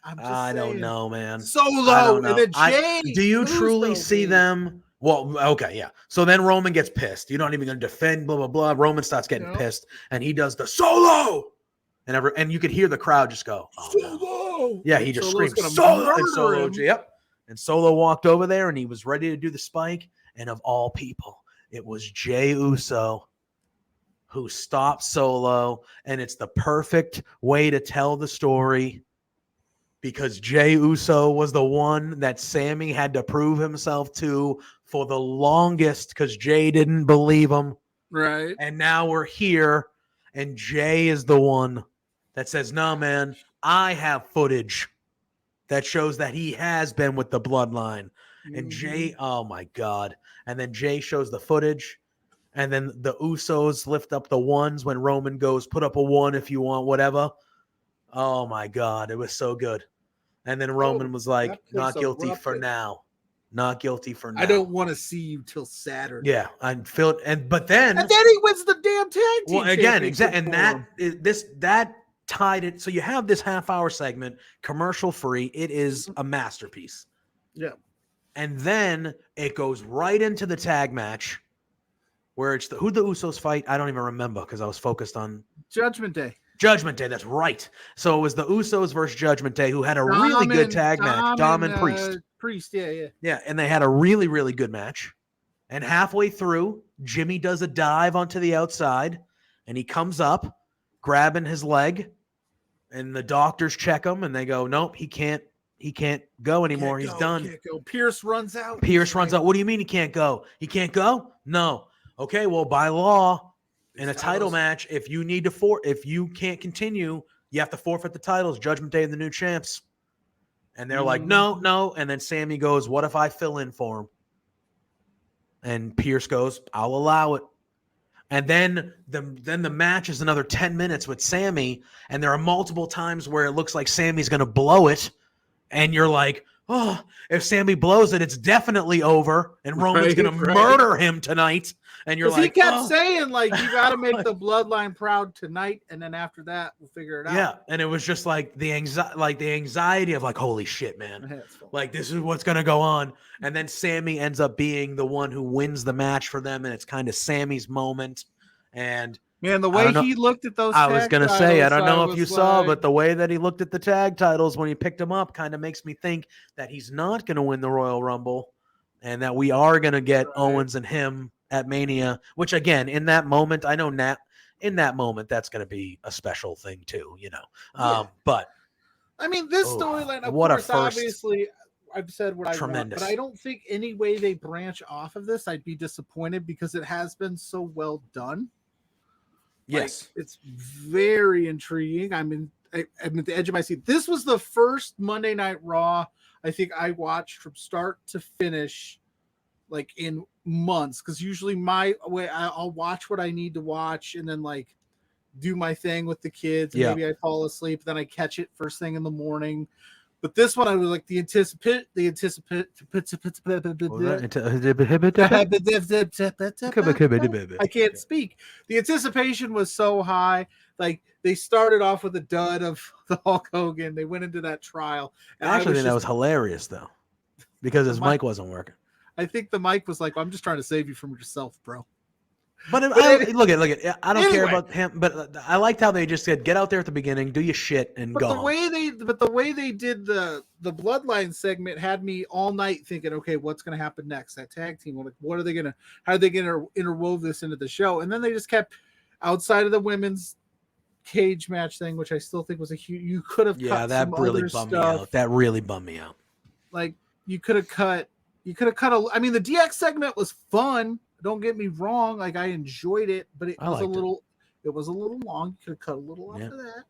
I don't know, man. Solo and then Jay. Do you truly see them? Well, okay, yeah. So then Roman gets pissed. You're not even going to defend, blah, blah, blah. Roman starts getting pissed, and he does the solo. And you could hear the crowd just go, "Oh, Solo!" No. Yeah, he just screamed, "Solo!" And Solo, yep. And Solo walked over there, and he was ready to do the spike. And of all people, it was Jey Uso who stopped Solo. And it's the perfect way to tell the story, because Jey Uso was the one that Sammy had to prove himself to for the longest, because Jey didn't believe him. Right. And now we're here, and Jey is the one that says, "No, man, I have footage that shows that he has been with the bloodline." And Jey, oh my God. And then Jey shows the footage, and then the Usos lift up the ones when Roman goes, "Put up a 1 if you want, whatever." Oh my God, it was so good. And then Roman was like, "Not guilty for now. Not guilty for now. I don't want to see you till Saturday." Yeah, I feel it. But then he wins the damn tag team. Well, again, exactly. And that tied it. So you have this half-hour segment, commercial free. It is a masterpiece. Yeah. And then it goes right into the tag match, where it's who the Usos fight. I don't even remember, because I was focused on Judgment Day. Judgment Day, that's right. So it was the Usos versus Judgment Day, who had a really good tag match. Dom and Priest. Priest, yeah. Yeah, and they had a really, really good match. And halfway through, Jimmy does a dive onto the outside, and he comes up, grabbing his leg, and the doctors check him, and they go, "Nope, he can't go anymore. He's done." Can't go. Pierce runs out. What do you mean he can't go? He can't go? No. Okay, well, by law, in a title match, if you can't continue, you have to forfeit the titles. Judgment Day and the new champs. And they're like, no. And then Sammy goes, "What if I fill in for him?" And Pierce goes, I'll allow it. And then the match is another 10 minutes with Sammy, and there are multiple times where it looks like Sammy's going to blow it, and you're like, oh, if Sammy blows it, it's definitely over, and Roman's going to murder him tonight. And you're like, he kept saying, like, you got to make the bloodline proud tonight, and then after that, we'll figure it out. Yeah, and it was just like the anxiety of like, holy shit, man, like this is what's going to go on. And then Sammy ends up being the one who wins the match for them, and it's kind of Sammy's moment. And man, the way he looked at those, I was going to say, I don't know if you saw, but the way that he looked at the tag titles when he picked them up kind of makes me think that he's not going to win the Royal Rumble, and that we are going to get Owens and him at Mania, which again, in that moment, I know in that moment, that's going to be a special thing too, you know. But I mean, this storyline, of what course, a first, obviously, I've said what tremendous. I want, but I don't think any way they branch off of this, I'd be disappointed because it has been so well done. Yes, like, it's very intriguing. I'm at the edge of my seat. This was the first Monday Night Raw I think I watched from start to finish, like in months, because usually my way I'll watch what I need to watch and then like do my thing with the kids, and maybe I fall asleep, then I catch it first thing in the morning. But this one I was like I can't speak. The anticipation was so high. Like they started off with a dud of the Hulk Hogan. They went into that trial. And I actually think that was hilarious though, because his mic wasn't working. I think the mic was like, well, I'm just trying to save you from yourself, bro. But look at. I don't care about him, but I liked how they just said, "Get out there at the beginning, do your shit, and go." The way they did the bloodline segment had me all night thinking, okay, what's going to happen next? That tag team, what are they gonna? How are they gonna interwove this into the show? And then they just kept outside of the women's cage match thing, which I still think was a huge. You could have cut that some really other bummed stuff. me out. That really bummed me out. Like you could have cut. I mean, the DX segment was fun. Don't get me wrong. Like I enjoyed it, but it was a little long. You could have cut a little off of that.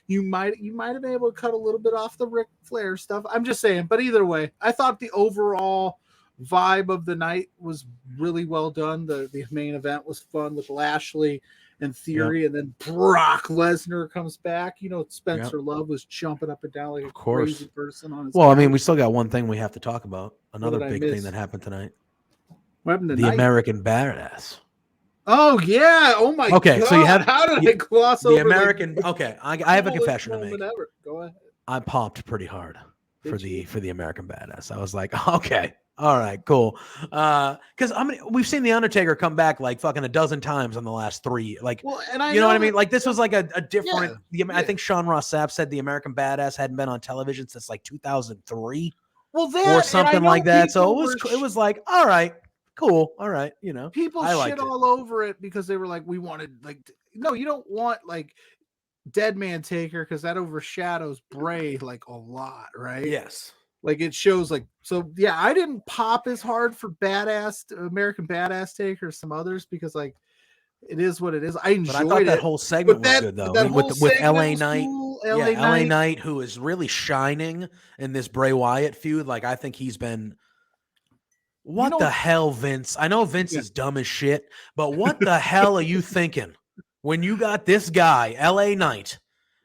You might have been able to cut a little bit off the Ric Flair stuff. I'm just saying. But either way, I thought the overall vibe of the night was really well done. The main event was fun with Lashley and Theory, and then Brock Lesnar comes back. You know, Spencer Love was jumping up and down like a crazy person on his couch. I mean, we still got one thing we have to talk about. Another big thing that happened tonight. What happened tonight? The American Badass. Oh yeah! Oh my God! So you had how did I gloss over the American? Okay, I have a confession to make. Go ahead. I popped pretty hard for the American Badass. I was like, okay, all right, cool. Because we've seen the Undertaker come back like fucking a dozen times in the last 3. Like, you know what I mean? Like this was like a different. I think Sean Ross Sapp said the American Badass hadn't been on television since like 2003. Or something like that. So it was like, all right. Cool. All right. You know, people shit all over it because they were like, we wanted no, you don't want like Dead Man Taker because that overshadows Bray like a lot, right? Yes. Like it shows like, so yeah, I didn't pop as hard for American Badass Taker as some others because like it is what it is. I enjoyed I thought that whole segment was good though. With LA Knight. Cool. LA Knight, who is really shining in this Bray Wyatt feud. Like I think he's been. What the hell, Vince? I know Vince is dumb as shit, but what the hell are you thinking when you got this guy, LA Knight,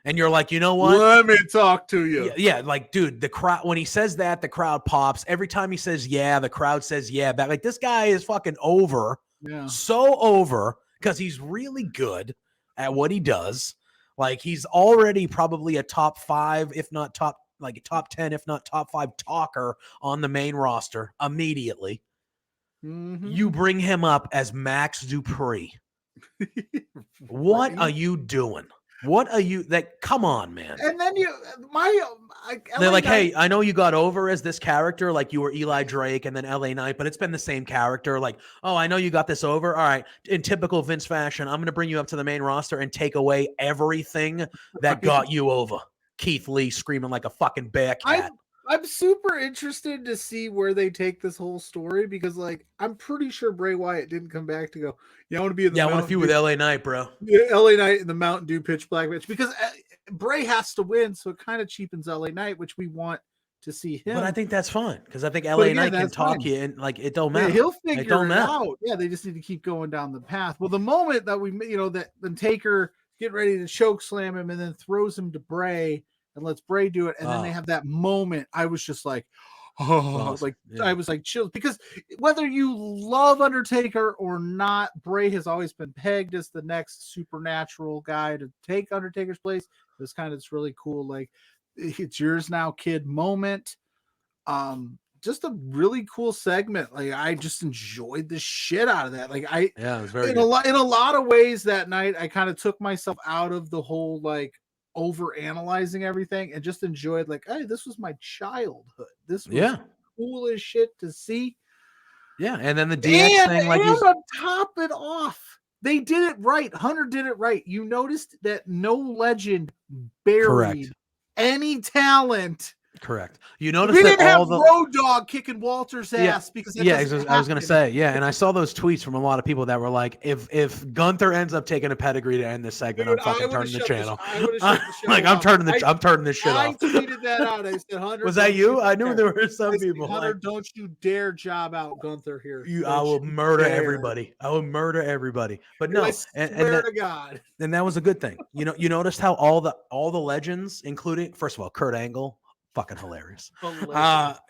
and you're like, you know what? Let me talk to you. Yeah, like, dude, the crowd, when he says that, the crowd pops. Every time he says, yeah, the crowd says, yeah. But like, this guy is fucking over. Yeah. So over because he's really good at what he does. Like, he's already probably a top 5, if not top 10, if not top 5 talker on the main roster immediately. Mm-hmm. You bring him up as Max Dupree. What are you doing? What are you come on, man. And then they're like, hey, I know you got over as this character, like you were Eli Drake and then LA Knight, but it's been the same character. Like, oh, I know you got this over. All right. In typical Vince fashion, I'm going to bring you up to the main roster and take away everything that got you over. Keith Lee screaming like a fucking bear cat. I'm super interested to see where they take this whole story because, like, I'm pretty sure Bray Wyatt didn't come back to go, yeah, I want to be in the I want to feud with LA Knight, bro. Yeah, LA Knight in the Mountain Dew Pitch Black match because Bray has to win, so it kind of cheapens LA Knight, which we want to see him. But I think that's fine because I think LA Knight can talk you and like it don't matter. Yeah, he'll figure it out. Yeah, they just need to keep going down the path. Well, the moment that that then Taker get ready to choke slam him and then throws him to Bray and lets Bray do it, and then they have that moment. I was just like, oh, I was like chills because whether you love Undertaker or not, Bray has always been pegged as the next supernatural guy to take Undertaker's place. It was kind of this really cool, like, it's yours now, kid moment. Just a really cool segment. Like, I just enjoyed the shit out of that. Like, it was very in a lot of ways that night, I kind of took myself out of the whole like over analyzing everything and just enjoyed like, hey, this was my childhood. This was cool as shit to see. Yeah, and then the DX thing, like, to top it off, they did it right. Hunter did it right. You noticed that no legend buried any talent. Correct. You notice we that didn't all have Road Dogg kicking Walter's ass because I was going to say, and I saw those tweets from a lot of people that were like, if Gunther ends up taking a pedigree to end this segment, I'm fucking turning the channel. I'm turning this shit off. I tweeted that out. I said, Hunter, was that you? I knew there were some people. Hunter, don't you dare job out Gunther here. I will murder everybody. I will murder everybody. But no, I swear to God. And that was a good thing. You noticed how all the legends, including first of all Kurt Angle. Fucking hilarious.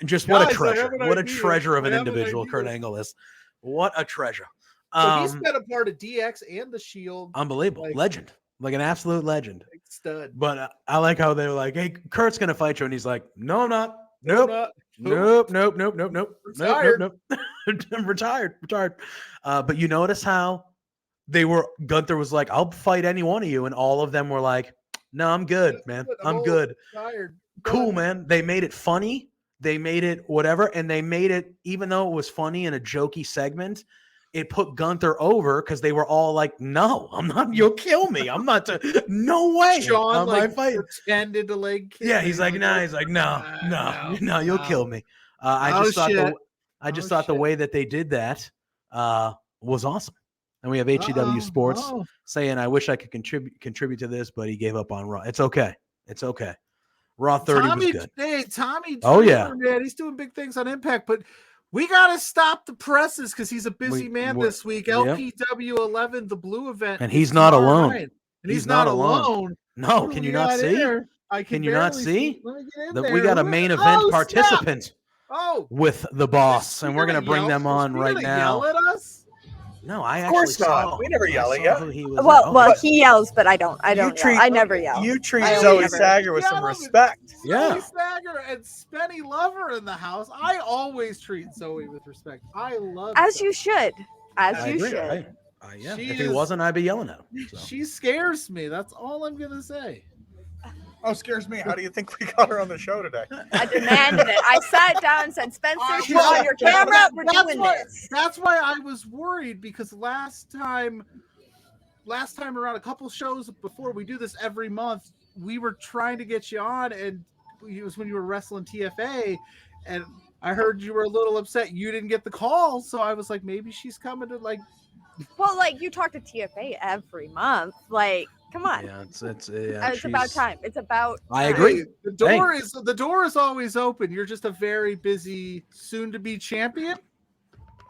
Just what a treasure. What a treasure of an individual Kurt Angle is. What a treasure. So he's been a part of DX and the Shield. Unbelievable. Legend. Like an absolute legend. Stud. But I like how they were like, hey, Kurt's going to fight you. And he's like, no, I'm not. Nope. Retired. I'm retired. But you notice how Gunther was like, I'll fight any one of you. And all of them were like, no, I'm good, man. I'm good. Tired. Cool, man. They made it funny. They made it whatever. And they made it, even though it was funny and a jokey segment, it put Gunther over because they were all like, no, I'm not. You'll kill me. I'm not. No way. Sean pretended to leg kick. Yeah, he's like, nah. He's like, no, you'll kill me. I just thought the way that they did that was awesome. And we have HEW Sports saying, I wish I could contribute to this, but he gave up on Raw. It's okay. Raw 30 was good. Hey, Tommy. Man, he's doing big things on Impact, but we got to stop the presses because he's a busy man this week. LPW 11, the blue event. And he's not alone. And he's not alone. No, can you not see? Can you not see? We got a main event event participant with the boss, and we're going to bring them on right now. Yell at us? No, I of course not. We never yell at you. Well, he yells, but I don't. I never yell. You treat Zoë Sager with some respect. Zoë Sager and Spenny Lover in the house. I always treat Zoe with respect. I love as Zoe. You should. As you should. If he wasn't, I'd be yelling at him. So. She scares me. That's all I'm gonna say. Oh, scares me. How do you think we got her on the show today? I demanded it. I sat down and said, Spencer, she's on your camera. We're doing this. That's why I was worried because last time around, a couple shows before, we do this every month, we were trying to get you on, and it was when you were wrestling TFA, and I heard you were a little upset you didn't get the call, so I was like, maybe she's coming to like. Well, like, you talk to TFA every month, like. Come on. Yeah, it's about time. It's about time. I agree. The door is always open. You're just a very busy soon to be champion.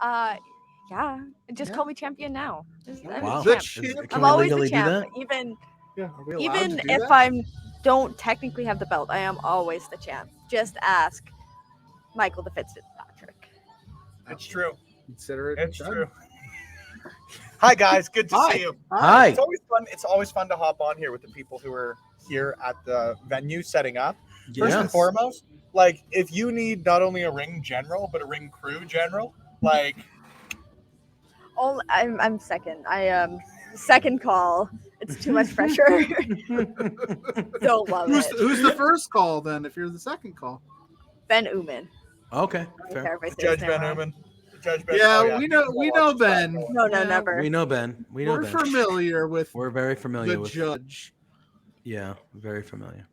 Yeah. Just call me champion now. Wow. I'm always the champ. Even if I don't technically have the belt, I am always the champ. Just ask Michael the Fitzpatrick. It's true. Consider it. It's true. Hi guys, good to see you. Hi. It's always fun. It's always fun to hop on here with the people who are here at the venue setting up. First and foremost, like if you need not only a ring general but a ring crew general, like. Oh, I'm second. Second call. It's too much pressure. Don't love it. Who's the first call then? If you're the second call, Ben Uman. Okay. Judge Ben Uman. We know Ben. No, never. We know Ben. We're familiar with. We're very familiar with Judge. Yeah, very familiar.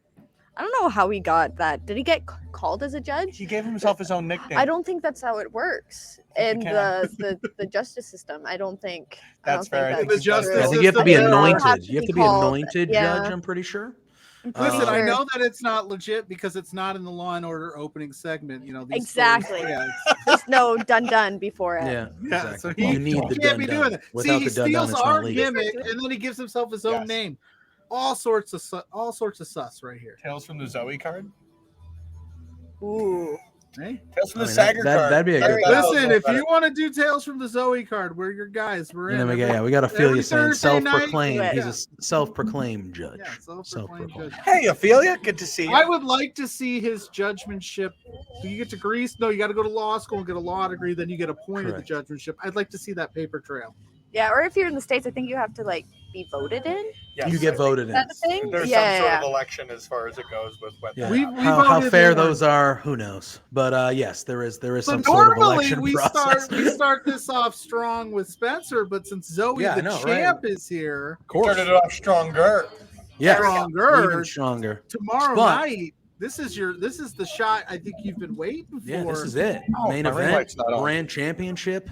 I don't know how he got that. Did he get called as a judge? He gave himself his own nickname. I don't think that's how it works in the justice system. I don't think that's fair. The justice I think you have to be anointed. You have to be anointed judge. I'm pretty sure. Listen, I know that it's not legit because it's not in the Law and Order opening segment. You know, these exactly. Stories, There's no done before it. Yeah, exactly. exactly. So you need the can't be doing dun. that. Without See, he the dun, steals it's our not legal. gimmick and then he gives himself his own name. All sorts of sus right here. Tales from the Zoe card. Ooh. Hey? Tales from the Sager card. That'd be a good. Listen, if you want to do Tales from the Zoe card, we're your guys. We're in. And then we got to feel you saying Thursday self-proclaimed. night. He's a self-proclaimed judge. Yeah, self-proclaimed judge. Hey, Ophelia, good to see you. I would like to see his judgmentship. Do you get to Greece? No, you got to go to law school and get a law degree. Then you get appointed the judgmentship. I'd like to see that paper trail. Yeah, or if you're in the States, I think you have to like be voted in. Yes, you get voted in. That thing? There's some sort of election as far as it goes with what. Yeah. We how fair in. those are, who knows? But yes, there is So some sort of normally election we process. start this off strong with Spencer, but since Zoe champ is here, turn it off stronger. Yeah, even stronger. Tomorrow night. This is the shot I think you've been waiting for. Yeah, this is it. Main event, Grand Championship.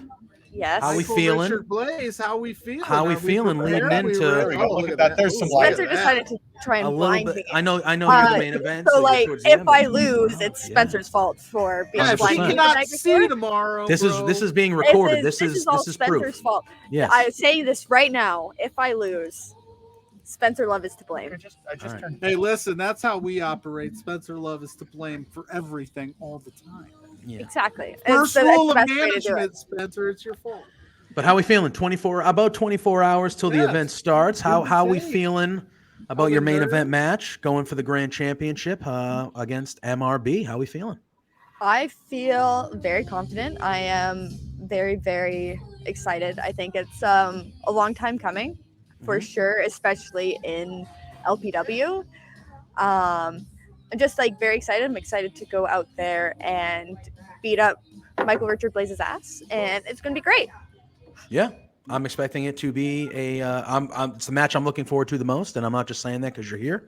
Yes. How we feeling? Richard Blaze, how we feeling? How we feeling leading into? Look at that. There's some light. Spencer decided to try and blind me. I know you're the main event. So like, if I lose, it's Spencer's fault for being blind. She cannot see tomorrow. This is being recorded. This is Spencer's proof. fault. Yes. I'm saying this right now. If I lose, Spencer Love is to blame. I just turned. Hey, listen, that's how we operate. Spencer Love is to blame for everything all the time. Yeah. Exactly. First rule of management, Spencer, it's your fault. But how we feeling? About 24 hours till the event starts. How we feeling about your main event match going for the Grand Championship against MRB? How we feeling? I feel very confident. I am very, very excited. I think it's a long time coming for sure, especially in LPW. I'm just like very excited. I'm excited to go out there and beat up Michael Richard Blaze's ass, and it's going to be great. Yeah, I'm expecting it to be it's the match I'm looking forward to the most, and I'm not just saying that because you're here.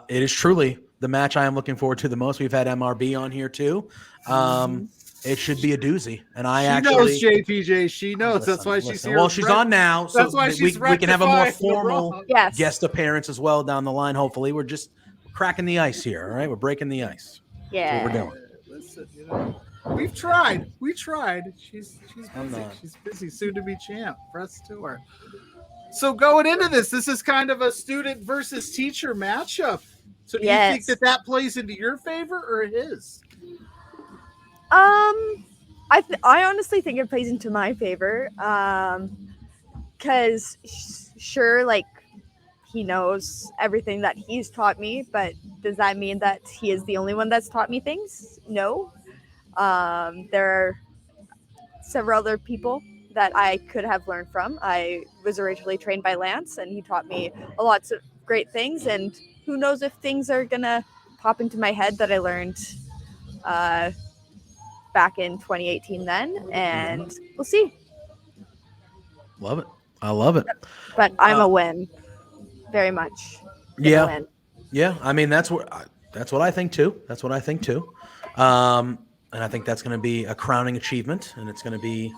It is truly the match I am looking forward to the most. We've had MRB on here too. It should be a doozy, and she knows JPJ. She knows. That's why she's here. Well, she's on now, so that's why we can have a more formal guest appearance as well down the line. Hopefully, we're just cracking the ice here. All right, we're breaking the ice. Yeah, that's what we're doing. Listen, we've tried. She's busy. She's busy. Soon to be champ. Press to her. So going into this is kind of a student versus teacher matchup. So do you think that plays into your favor or his? I honestly think it plays into my favor. Because sure, like he knows everything that he's taught me, but does that mean that he is the only one that's taught me things? No. There are several other people that I could have learned from. I was originally trained by Lance, and he taught me lots of great things. And who knows if things are gonna pop into my head that I learned back in 2018 then, and we'll see. Love it. I love it. But I'm a win. Very much. Yeah. Yeah. I mean, that's what I think too. And I think that's going to be a crowning achievement, and it's going to be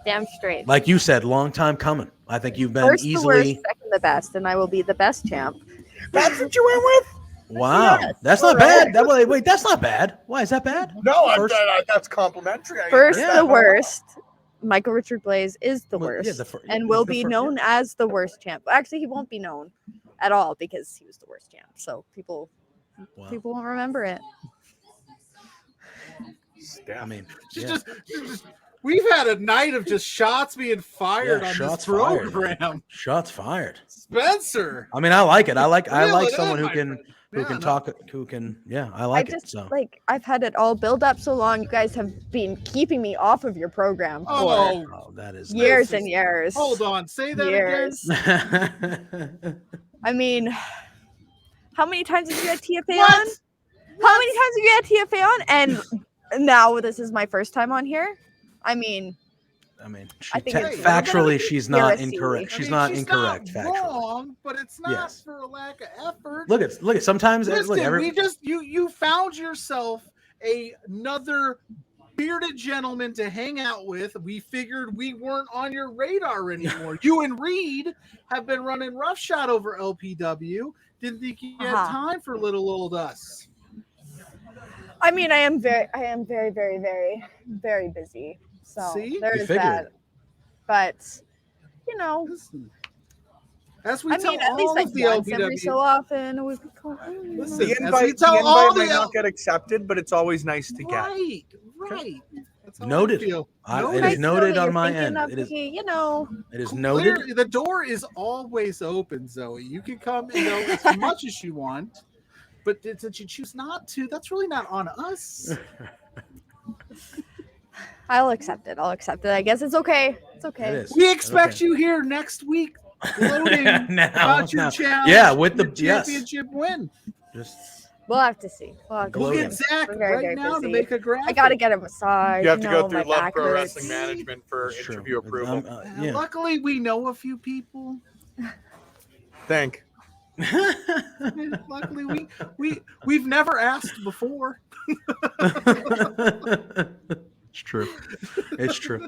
damn straight. Like you said, long time coming. I think you've been first easily the worst, second the best, and I will be the best champ. That's what you went with? Wow, yes, that's not bad. Wait, that's not bad. Why is that bad? No, that's complimentary. First the worst. Michael Richard Blaze is the worst, and will be known as the worst champ. Actually, he won't be known at all because he was the worst champ. So people won't remember it. I mean, just we've had a night of just shots being fired on this program. Shots fired. Spencer. I mean, I like it. I like someone who can talk. I like it. So I've had it all build up so long. You guys have been keeping me off of your program for that is years and years. Hold on, say that again. I mean, how many times have you had TFA on? How many times have you had TFA on? And now this is my first time on here. I think factually she's not incorrect. She's not incorrect factually. Wrong, but it's not for a lack of effort. Look at sometimes you found yourself another bearded gentleman to hang out with. We figured we weren't on your radar anymore. You and Reed have been running roughshod over LPW. didn't think you had time for little old us. I mean, I am very, very, very, very busy. So there is that. But Listen, as we I tell mean, at least all of the once every LPW, so often we could call. listen, The as we invite, tell the all invite the might not get accepted, but it's always nice to get. right. That's how Noted. I feel. It is noted on my end. It is. Me, It is noted. The door is always open, Zoe. You can come as much as you want, but since you choose not to, that's really not on us. I'll accept it. I guess it's okay. It's okay. It is. We expect you here next week, gloating about your challenge. Yeah, with the championship win. We'll have to see. We'll get Zach right now to make a graphic. I gotta get a massage. You have to go through my Love back Pro hurts. Wrestling Management for interview approval. Luckily, we know a few people. Think. Luckily, we've never asked before. It's true. It's true.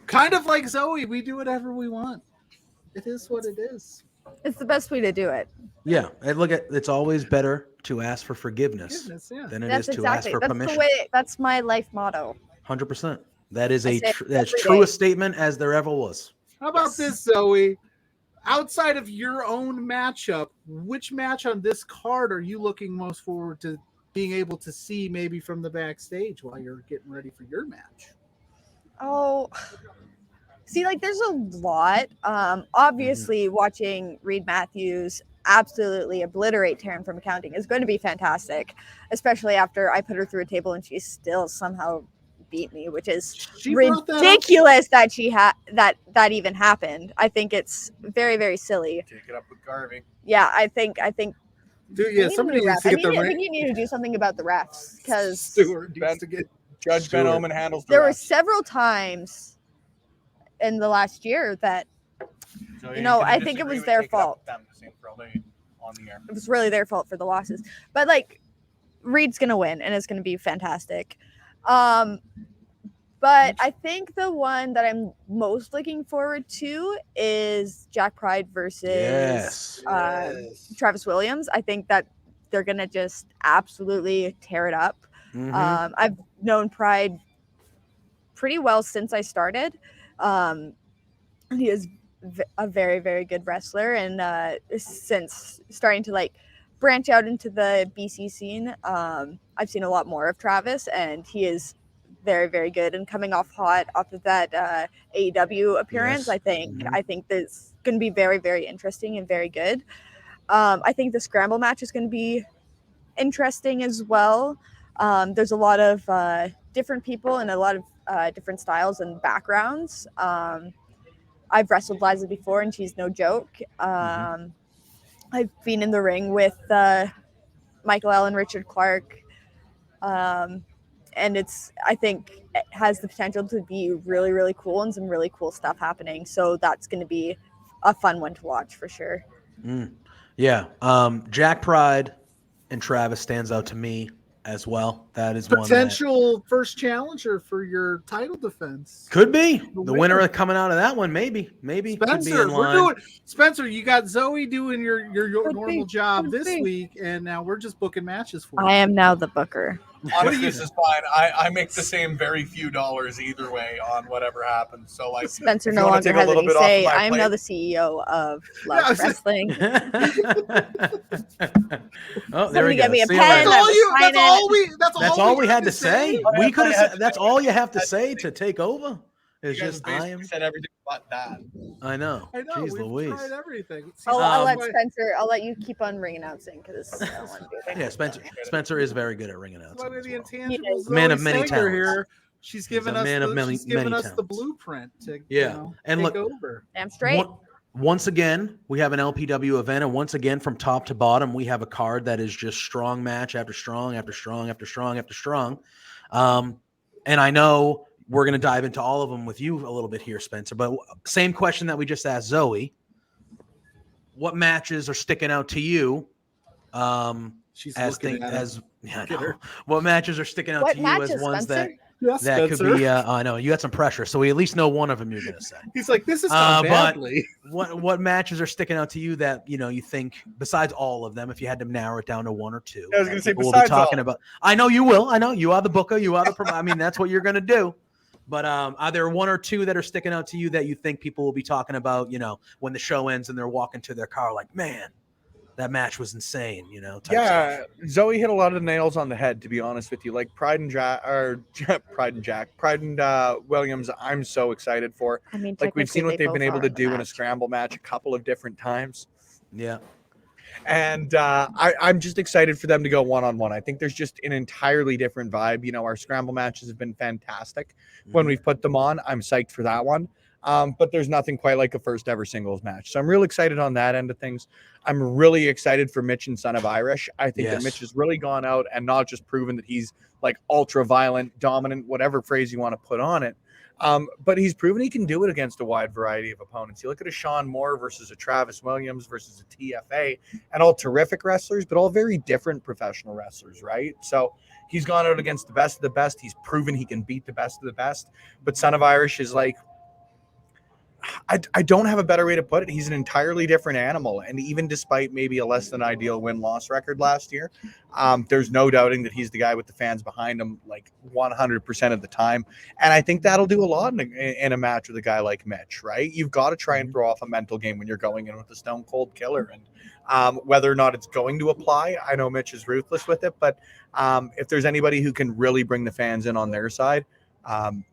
Kind of like Zoe, we do whatever we want. It is what it is. It's the best way to do it. Yeah, and it's always better to ask for forgiveness than it is to ask for permission. That's my life motto. 100%. That is that's every truest statement as there ever was. How about this, Zoe? Outside of your own matchup, which match on this card are you looking most forward to being able to see maybe from the backstage while you're getting ready for your match? Oh, see, there's a lot. Obviously, watching Reed Matthews absolutely obliterate Taryn from accounting is going to be fantastic, especially after I put her through a table and she still somehow beat me, which is ridiculous that she had that even happened. I think it's very, very silly. Take it up with Garvey. Yeah, I think. Dude, yeah, somebody needs to get the I think you need to do something about the refs because Stewart needs to get. Judge Ben Omen handles the there were refs. several times in the last year that So I think it was their fault. It was really their fault for the losses. But Reed's gonna win and it's gonna be fantastic. But I think the one that I'm most looking forward to is Jack Pride versus Travis Williams. I think that they're gonna just absolutely tear it up. Mm-hmm. I've known Pride pretty well since I started. He is a very, very good wrestler, and since starting to branch out into the BC scene, I've seen a lot more of Travis, and he is very, very good. And coming off hot off of that AEW appearance, I think that's going to be very, very interesting and very good. I think the scramble match is going to be interesting as well. There's a lot of different people and a lot of different styles and backgrounds. I've wrestled Liza before, and she's no joke. I've been in the ring with Michael Allen, Richard Clark, and I think it has the potential to be really, really cool and some really cool stuff happening. So that's going to be a fun one to watch for sure. Yeah, Jack Pride and Travis stands out to me as well. That is potential first challenger for your title defense. Could be the winner coming out of that one. Maybe Spencer, could be in line. Spencer, you got Zoe doing your normal job this week, and now we're just booking matches for you. I am now the booker. Honestly, this is fine. I make the same very few dollars either way on whatever happens. So Spencer no longer has any say. I am now the CEO of Love Wrestling. Oh, there we go. Get me a pen. That's all we had to say. We could have. That's all you have to say to take over. It's just I am. Said everything but that. I know. Jeez Louise. Tried everything. I'll let Spencer. I'll let you keep on ring announcing because yeah, Spencer is very good at ring announcing. The intangibles. Man of many talents. Here. She's given us the blueprint to and take look, over. Damn straight. Once again, we have an LPW event, and once again, from top to bottom, we have a card that is just strong match after strong after strong after strong after strong. And I know we're going to dive into all of them with you a little bit here, Spencer. But same question that we just asked Zoe: what matches are sticking out to you? She's what matches are sticking out what to you as matches, ones Spencer? Yes, that could Spencer. be. I know you got some pressure, so we at least know one of them you're going to say. He's like, this is gone badly. What matches are sticking out to you that you think besides all of them, if you had to narrow it down to one or two? I was going to say we'll besides be talking all. about. I know you will. I know you are the booker. You are the. I mean, that's what you're going to do. But are there one or two that are sticking out to you that you think people will be talking about? When the show ends and they're walking to their car, like, man, that match was insane. Type stuff. Zoe hit a lot of the nails on the head. To be honest with you, like Pride and Williams, I'm so excited for. I mean, like we've seen what they've been able to do in a match. scramble match a couple of different times. Yeah. And I'm just excited for them to go one-on-one. I think there's just an entirely different vibe. Our scramble matches have been fantastic when we've put them on. I'm psyched for that one. But there's nothing quite like a first ever singles match. So I'm real excited on that end of things. I'm really excited for Mitch and Son of Irish. I think that Mitch has really gone out and not just proven that he's like ultra violent, dominant, whatever phrase you want to put on it. But he's proven he can do it against a wide variety of opponents. You look at a Sean Moore versus a Travis Williams versus a TFA, and all terrific wrestlers, but all very different professional wrestlers, right? So he's gone out against the best of the best. He's proven he can beat the best of the best. But Son of Irish is like, I don't have a better way to put it. He's an entirely different animal. And even despite maybe a less than ideal win-loss record last year, there's no doubting that he's the guy with the fans behind him like 100% of the time. And I think that'll do a lot in a match with a guy like Mitch, right? You've got to try and throw off a mental game when you're going in with a stone cold killer. And whether or not it's going to apply, I know Mitch is ruthless with it. But if there's anybody who can really bring the fans in on their side,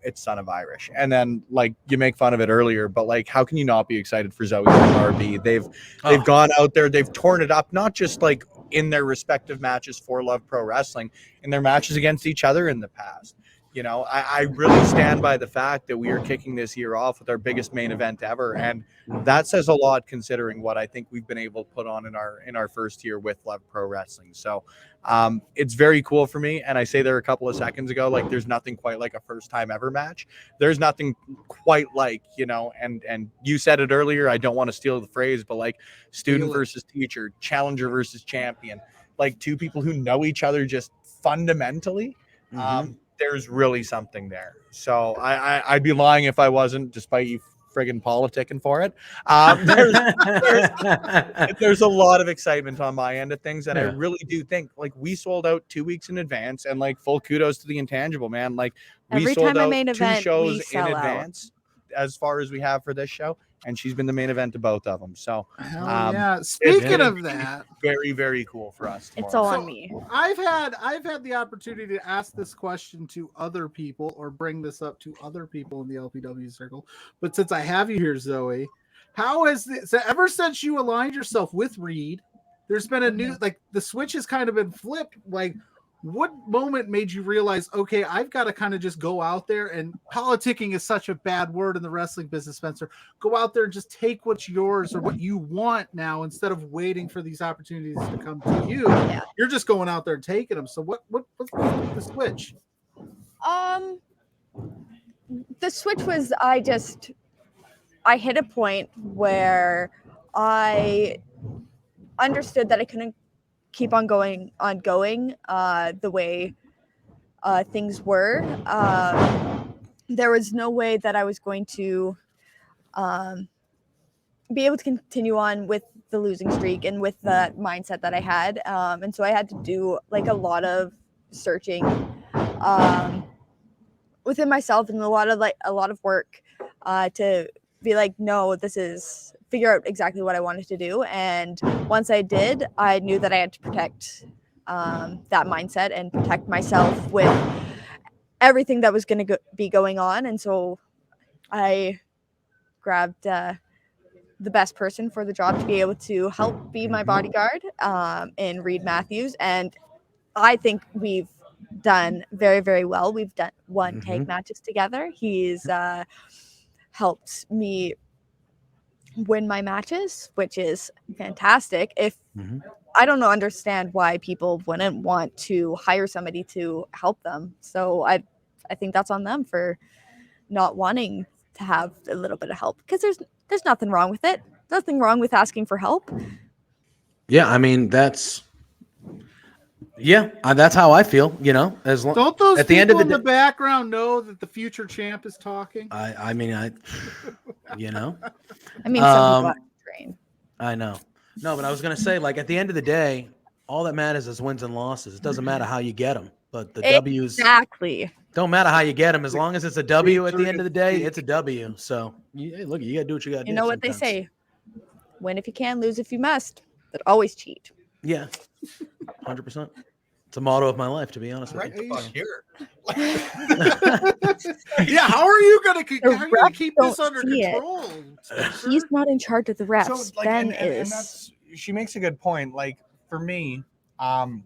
it's Son of Irish. And then like you make fun of it earlier, but like how can you not be excited for Zoe and RB? They've gone out there, they've torn it up, not just like in their respective matches for Love Pro Wrestling, in their matches against each other in the past. I really stand by the fact that we are kicking this year off with our biggest main event ever, and that says a lot considering what I think we've been able to put on in our first year with Love Pro Wrestling. So it's very cool for me, and I say there a couple of seconds ago, like there's nothing quite like a first time ever match. There's nothing quite like, and you said it earlier, I don't want to steal the phrase, but like student versus teacher, challenger versus champion, like two people who know each other just fundamentally. There's really something there. So I'd be lying if I wasn't, despite you friggin' politicking for it. There's a lot of excitement on my end of things. And I really do think like we sold out 2 weeks in advance, and like full kudos to the Intangible, man. Like we sold out 2 shows in advance as far as we have for this show. And she's been the main event of both of them. So, Speaking of that, very, very cool for us. It's all on me. I've had the opportunity to ask this question to other people or bring this up to other people in the LPW circle. But since I have you here, Zoe, how has this, ever since you aligned yourself with Reed, there's been a new, like the switch has kind of been flipped. Like, what moment made you realize, okay, I've got to kind of just go out there, and politicking is such a bad word in the wrestling business, Spencer. Go out there and just take what's yours or what you want now, instead of waiting for these opportunities to come to you. Yeah. You're just going out there and taking them. So what's the switch? The switch was I hit a point where I understood that I couldn't keep on going the way things were. There was no way that I was going to be able to continue on with the losing streak and with that mindset that I had. And so I had to do like a lot of searching within myself, and a lot of work to be like, no, figure out exactly what I wanted to do. And once I did, I knew that I had to protect that mindset and protect myself with everything that was going to be going on. And so I grabbed the best person for the job to be able to help be my bodyguard in Reed Matthews. And I think we've done very, very well. We've won tag matches together. He's helped me win my matches, which is fantastic. If I don't understand why people wouldn't want to hire somebody to help them. So I think that's on them for not wanting to have a little bit of help, because there's nothing wrong with it. Nothing wrong with asking for help. Yeah, I mean, Yeah, that's how I feel. You know, as long Don't those at the people end of the in day, the background know that the future champ is talking? I mean, you know, I mean, some people Um, have to train. I know. No, but I was gonna say, like, at the end of the day, all that matters is wins and losses. It doesn't matter how you get them, but the W's Exactly. don't matter how you get them. As long as it's a W at the end of the day, Victory it's a W. So, hey, look, you gotta do what you gotta do. You know what sometimes. they say: win if you can, lose if you must, but always cheat. Yeah, 100%. It's a motto of my life, to be honest Right with the you. fuck here. Yeah, how are you gonna refs keep this don't under see it. control? He's not in charge of the refs. So, like, Ben and is. that's, she makes a good point. Like, for me, and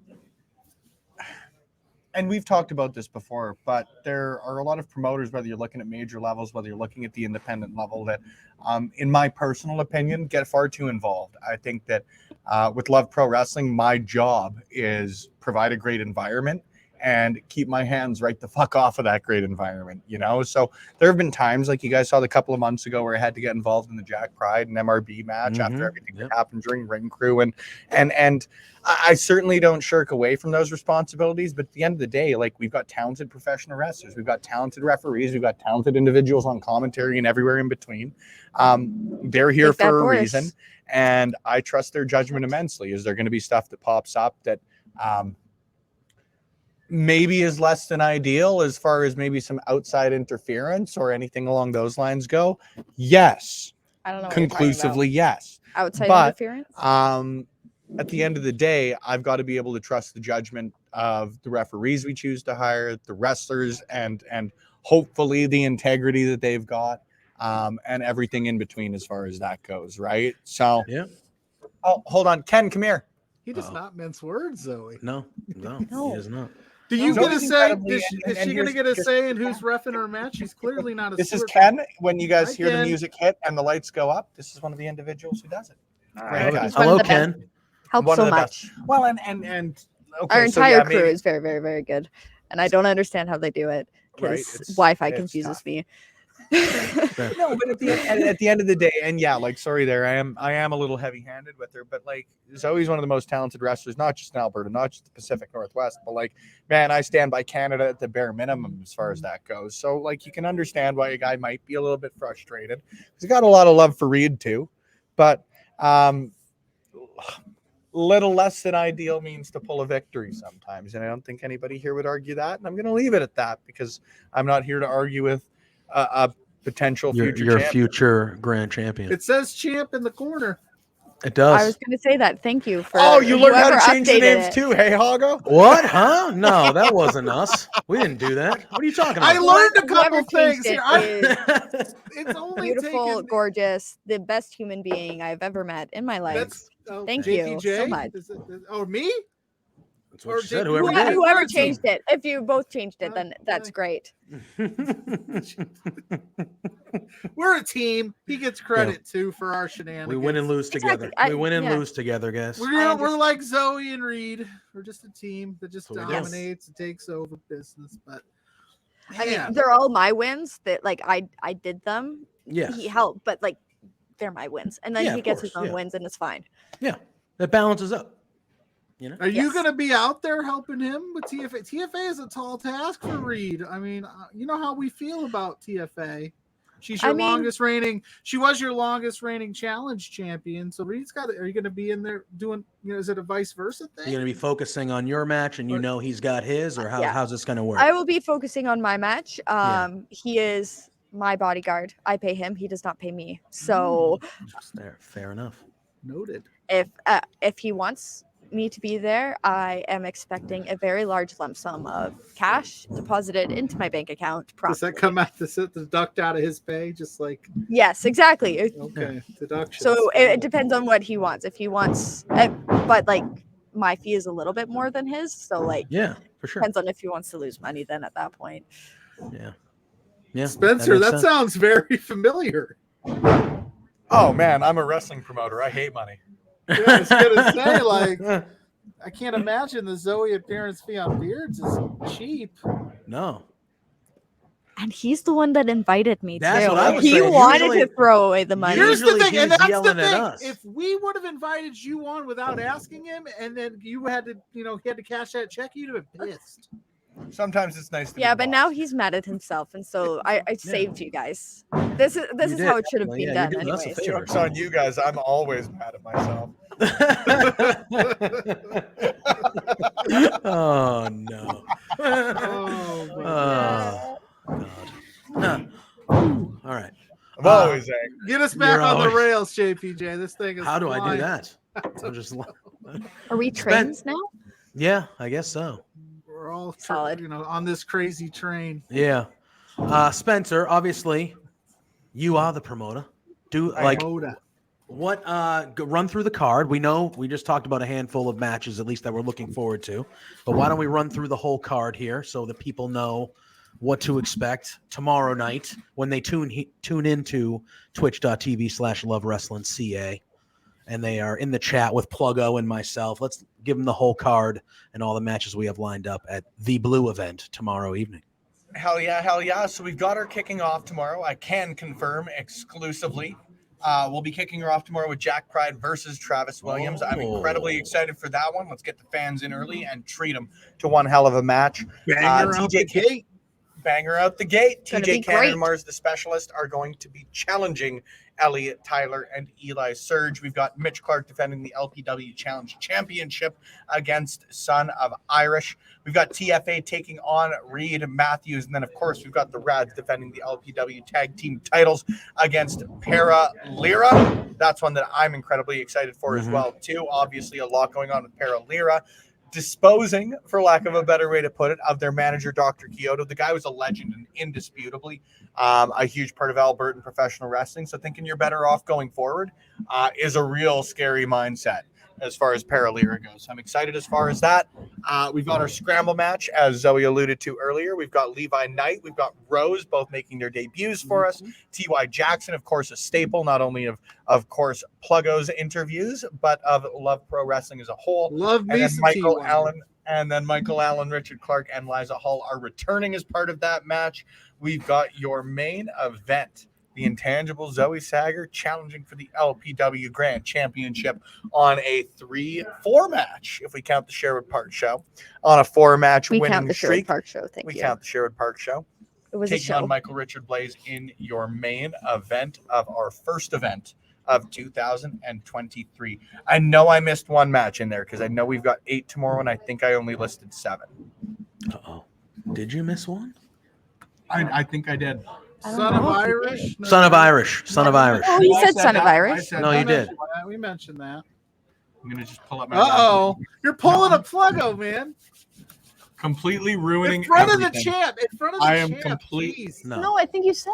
we've talked about this before, but there are a lot of promoters, whether you're looking at major levels, whether you're looking at the independent level, that, in my personal opinion, get far too involved. I think that with Love Pro Wrestling, my job is provide a great environment and keep my hands right the fuck off of that great environment, you know? So there have been times, like you guys saw the couple of months ago, where I had to get involved in the Jack Pride and MRB match after everything that happened during Ring Crew. And I certainly don't shirk away from those responsibilities, but at the end of the day, like, we've got talented professional wrestlers, we've got talented referees, we've got talented individuals on commentary and everywhere in between. They're here Take that, for a Boris. reason, and I trust their judgment immensely. Is there going to be stuff that pops up that maybe is less than ideal as far as maybe some outside interference or anything along those lines go? Yes. I don't know. What you're talking Conclusively, yes. about. Outside But interference. at the end of the day, I've got to be able to trust the judgment of the referees we choose to hire, the wrestlers, and hopefully the integrity that they've got, and everything in between as far as that goes, right? So, Yeah. Oh, hold on, Ken, come here. He does not mince words, Zoe. No, No. he is not. Do you Zoe's get a say? incredibly- Is and she gonna here's- get a say in who's reffing her match? She's clearly not a This is steward. Ken. When you guys Hi, hear the Ken. music hit and the lights go up, this is one of the individuals who does it. Great Love it. guy. He's one of Hello, the best. Ken. Helps One so of the much. best. Well, and okay, Our so entire yeah, crew maybe- is very, very, very good, and I don't understand how they do it because Right, it's- Wi-Fi it's confuses tough. me. No, but at the end of the day, and yeah, like, sorry there, I am a little heavy-handed with her, but like, Zoe's one of the most talented wrestlers, not just in Alberta, not just the Pacific Northwest, but like, man, I stand by Canada at the bare minimum as far as that goes. So like, you can understand why a guy might be a little bit frustrated. He's got a lot of love for Reed too, but little less than ideal means to pull a victory sometimes, and I don't think anybody here would argue that, and I'm going to leave it at that because I'm not here to argue with a potential Your future champion. future grand champion. It says champ in the corner. It does. I was going to say that. Thank you for. Oh, you learned how to whoever change the updated names it. too, hey Hago? What? Huh? No, that wasn't us. We didn't do that. What are you talking about? I learned a couple Whoever things changed here. it is It's only beautiful, taken. gorgeous, the best human being I've ever met in my life. That's Thank you JPJ? so much. Oh, me? That's what she said. Or Whoever did- did it. Whoever Words changed it. If you both changed it, then that's great. We're a team. He gets credit too for our shenanigans. We win and lose Exactly. together. We win and Yeah. lose together, guys. We're like Zoe and Reed. We're just a team that just That's what we do. dominates and takes over business. But I mean, man, they're all my wins. That like I did them. Yes. He helped, but like they're my wins, and then Yeah, he of gets his course, own yeah. wins, and it's fine. Yeah. That balances up. You know? are you Yes. going to be out there helping him with TFA? TFA is a tall task for Reed. I mean, you know how we feel about TFA. She's your I mean- longest reigning. She was your longest reigning challenge champion. So Reed's got. Are you going to be in there doing? You know, is it a vice versa You're thing? going to be focusing on your match and you know he's got his, or Yeah. how's this going to work? I will be focusing on my match. Yeah. He is my bodyguard. I pay him. He does not pay me. So Fair enough. Noted. if he wants me to be there, I am expecting a very large lump sum of cash deposited into my bank account. Does that promptly. come out? Does it deduct out of his pay? Just like Yes, exactly. okay, deduction. So it depends on what he wants. If he wants, but like my fee is a little bit more than his, so like Yeah, for sure. depends on if he wants to lose money. Then at that point, Yeah. Yeah. Spencer, makes that sense. sounds very familiar. Oh man, I'm a wrestling promoter. I hate money. Yeah, I was gonna say, like, I can't imagine the Zoe appearance fee on Beards is cheap. No. And he's the one that invited me. That's too. what I was He saying. wanted Usually- to throw away the money. Here's the Usually thing, and he's that's the yelling at thing. us. If we would have invited you on without asking him, and then you had to, he had to cash that check, you'd have been pissed. Sometimes it's nice to Yeah, be but the now boss. he's mad at himself, and so I saved you guys. This is You how did. it should have Well, been yeah, done. you did us a Anyways. favor. Joke's on you guys. I'm always mad at myself. Oh no. Oh, my Oh God. All right. I'm always angry. Get us back You're on the always- rails, JPJ. This thing is. How do I do flying. that? I'm just. Are we trains now? Yeah, I guess so. We're all Solid. on this crazy train. Yeah. Spencer, obviously, you are the promoter. Moda. What run through the card. We know we just talked about a handful of matches, at least that we're looking forward to. But why don't we run through the whole card here so that people know what to expect tomorrow night when they tune into twitch.tv/lovewrestlingca, and they are in the chat with Pluggo and myself. Let's give them the whole card and all the matches we have lined up at the Blue event tomorrow evening. Hell yeah. So we've got her kicking off tomorrow. I can confirm exclusively. We'll be kicking her off tomorrow with Jack Pride versus Travis Williams. I'm incredibly excited for that one. Let's get the fans in early and treat them to one hell of a match. Banger out the gate. Banger out the gate. Gonna TJ be Cannon great. and Mars the Specialist are going to be challenging Elliot Tyler and Eli Surge. We've got Mitch Clark defending the LPW Challenge Championship against Son of Irish. We've got TFA taking on Reed Matthews. And then, of course, we've got the Rads defending the LPW Tag Team titles against Para Lira. That's one that I'm incredibly excited for as well, too. Obviously, a lot going on with Para Lira. Disposing, for lack of a better way to put it, of their manager, Dr. Kyoto. The guy was a legend and indisputably a huge part of Albertan professional wrestling. So thinking you're better off going forward is a real scary mindset as far as Paralira goes. So I'm excited as far as that. We've got our scramble match, as Zoe alluded to earlier. We've got Levi Knight. We've got Rose, both making their debuts for us. T.Y. Jackson, of course, a staple, not only of course, Pluggo's interviews, but of Love Pro Wrestling as a whole. Love me And then some Michael T1. Allen. And then Michael Allen, Richard Clark, and Liza Hall are returning as part of that match. We've got your main event, the intangible Zoë Sager challenging for the LPW Grand Championship on a 3-4 match, if we count the Sherwood Park show, on a 4-match We winning count the Sherwood streak. Park show. Thank We you. count the Sherwood Park show. It was a Taking show. on Michael Richard Blaze in your main event of our first event of 2023. I know I missed one match in there because I know we've got 8 tomorrow, and I think I only listed 7. Uh-oh. Did you miss one? I think I did. I don't Son of know if you Irish. did. No, Son of Irish. Son of Irish. Oh, you I said said Son of that. Irish. I said No, that. you did. We mentioned that. I'm gonna just pull up my You're pulling a Pluggo, man. completely ruining In front of the everything. champ. In front of the I am champ. complete- Jeez. No. No, I think you said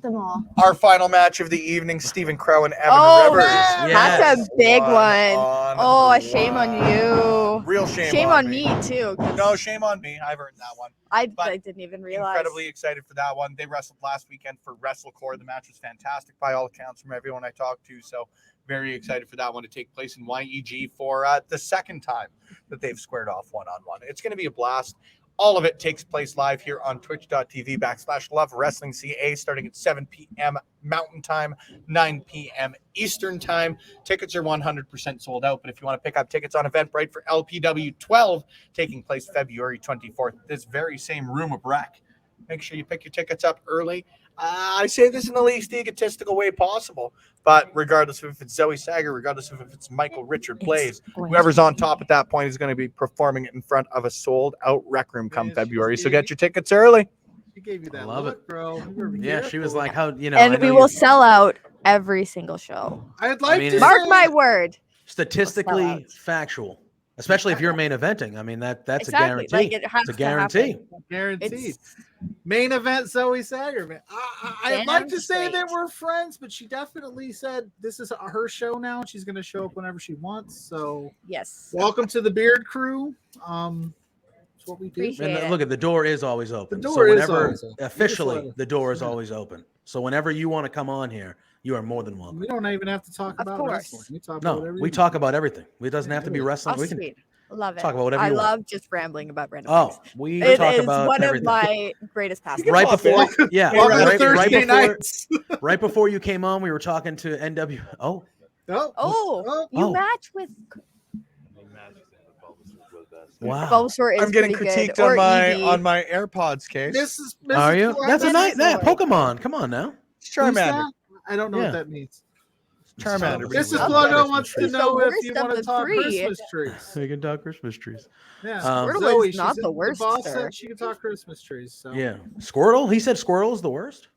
them all. Our final match of the evening: Stephen Crow and Evan Oh, Rivers. man. That's a big one. on Oh, a shame on one. you. Real shame. Shame on me too. 'Cause No, shame on me. I've earned that one. I but didn't even realize. Incredibly excited for that one. They wrestled last weekend for WrestleCore. The match was fantastic by all accounts from everyone I talked to. So very excited for that one to take place in YEG for the second time that they've squared off one-on-one. It's going to be a blast. All of it takes place live here on twitch.tv/LoveWrestlingCA starting at 7 p.m. Mountain Time, 9 p.m. Eastern Time. Tickets are 100% sold out, but if you want to pick up tickets on Eventbrite for LPW 12 taking place February 24th, this very same room of rec, make sure you pick your tickets up early. I say this in the least egotistical way possible, but regardless of if it's Zoë Sager, regardless of if it's Michael Richard Blaze, whoever's on top at that point is going to be performing it in front of a sold-out rec room come Yeah, February. she So gave get your tickets early. She gave you I that love look, it. bro. You were Yeah, she was careful. like, "How you know?" And I we know will you- sell out every single show. I'd like mean, to it's- Mark say- my word. statistically out. factual, especially if you're main eventing. I mean, that's Exactly. a guarantee. Like, it has it's a to guarantee. happen. Guaranteed. It's Main event Zoë Sager, man. I'd Damn like to say straight. that we're friends, but she definitely said this is her show now. She's going to show up whenever she wants. So yes. welcome to the Beard Crew. That's what we do. Appreciate And it. look at the door is always open. The so door is whenever always open. You just officially let us- the door is yeah. always open. So whenever you want to come on here, you are more than welcome. We don't even have to talk Of about course. wrestling. We talk about No, whatever we you talk about everything. It doesn't have to be wrestling. Oh, We can sweet. Love it. Talk about whatever I you want. love just rambling about random Oh, things. we It talk is about one everything. of my greatest pastimes. Right pop before, in. yeah, Welcome to right Thursday before, nights. right before you came on, we were talking to NW. Oh, Oh, you Oh. match with wow. Bulbasaur is I'm getting pretty good. critiqued Or on Eevee. my AirPods case. This is Are you? Mrs. That's a Clement. nice. Yeah, Bulbasaur. Pokemon. Come on now. Who's Charmander. that? I don't know Yeah. what that means. Charmander. This is Christmas Pluggo wants to trees. know The if you worst of want to the talk three. Christmas trees. We can talk Christmas trees. Yeah, Squirtle Zoe, is not she's the in- worst, The boss sir. said she can talk Christmas trees. So Yeah, Squirtle. He said Squirtle is the worst.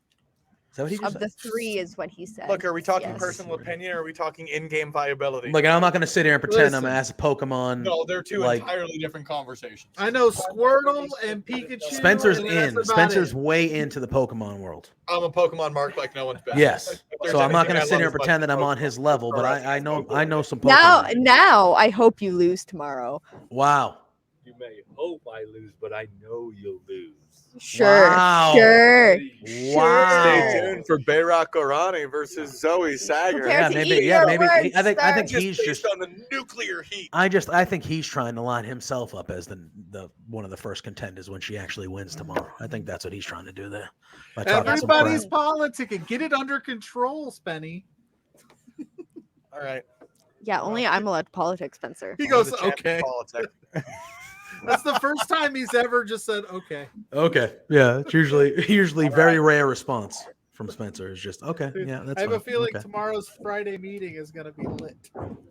Is that what he just Of said? the three is what he said. Look, are we talking Yes. personal opinion or are we talking in-game viability? Look, I'm not going to sit here and pretend I'm Listen. as a Pokemon. No, they're two like- entirely different conversations. I know Squirtle and Pikachu. Spencer's and that's in. about Spencer's it. way into the Pokemon world. I'm a Pokemon mark like no one's business. Yes. If there's So I'm not anything going I to sit love here as and much pretend as that I'm on Pokemon, his level, but correct. I know some Pokemon. Now I hope you lose tomorrow. Wow. You may hope I lose, but I know you'll lose. Sure. Wow. Sure. Wow. Stay tuned for Bayrock Gorani versus Zoë Sager. Prepare Yeah, to maybe. eat Yeah, your maybe. words, I think sir. he's Just just. based on the nuclear heat. I think he's trying to line himself up as the one of the first contenders when she actually wins tomorrow. I think that's what he's trying to do there. By talking some Everybody's crap. politicking. Get it under control, Spenny. All right. Yeah, only I'm allowed to politics, Spencer. He goes, The champ of okay. politics. That's the first time he's ever just said, okay. Okay. Yeah, it's usually very rare response from Spencer. Is just okay. Yeah, that's I have a fine. feeling Okay. tomorrow's Friday meeting is going to be lit.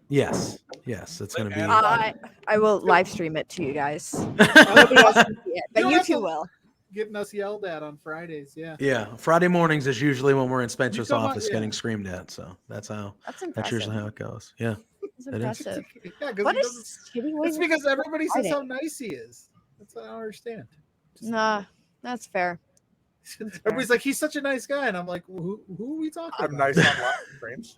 Yes, it's going to be. I will live stream it to you guys. Nobody Nobody else can see it, but don't you have two to- will. Getting us yelled at on Fridays. Yeah. Yeah, Friday mornings is usually when we're in Spencer's come on, office yeah. getting screamed at. So that's That's impressive. that's usually how it goes. Yeah. That's it is. impressive. Yeah, because What a shitty way it's to because everybody says Friday. how nice he is. That's what I don't understand. Nah, that's fair. Everybody's like, he's such a nice guy. And I'm like, who are we talking I'm about? nice on live streams.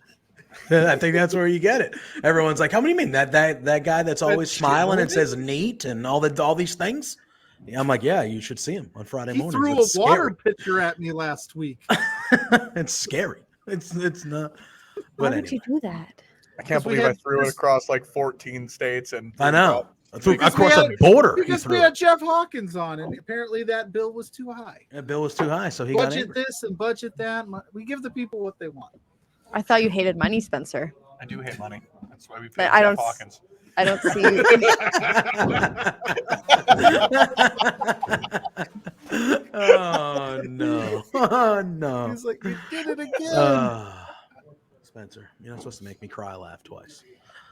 I think that's where you get it. Everyone's like, "How do you mean that guy that's always That's smiling and Jordan? says neat and all these things?" Yeah, I'm like, "Yeah, you should see him on Friday He mornings." threw a It's water pitcher at me last week. scary. It's scary. It's not. Why But would anyway, you do that? I can't Because we believe I had threw it this- across like 14 states and I know. Threw Because we across had- the border. He Because threw we it. had Jeff Hawkins on, and apparently that bill was too high. That bill was too high, so he got Budget angry. this and budget that. We give the people what they want. I thought you hated money, Spencer. I do hate money. That's why we paid But I Jeff don't- Hawkins. I don't see. Oh no! Oh no! He's like, you did it again. Spencer, you're not supposed to make me cry laugh twice.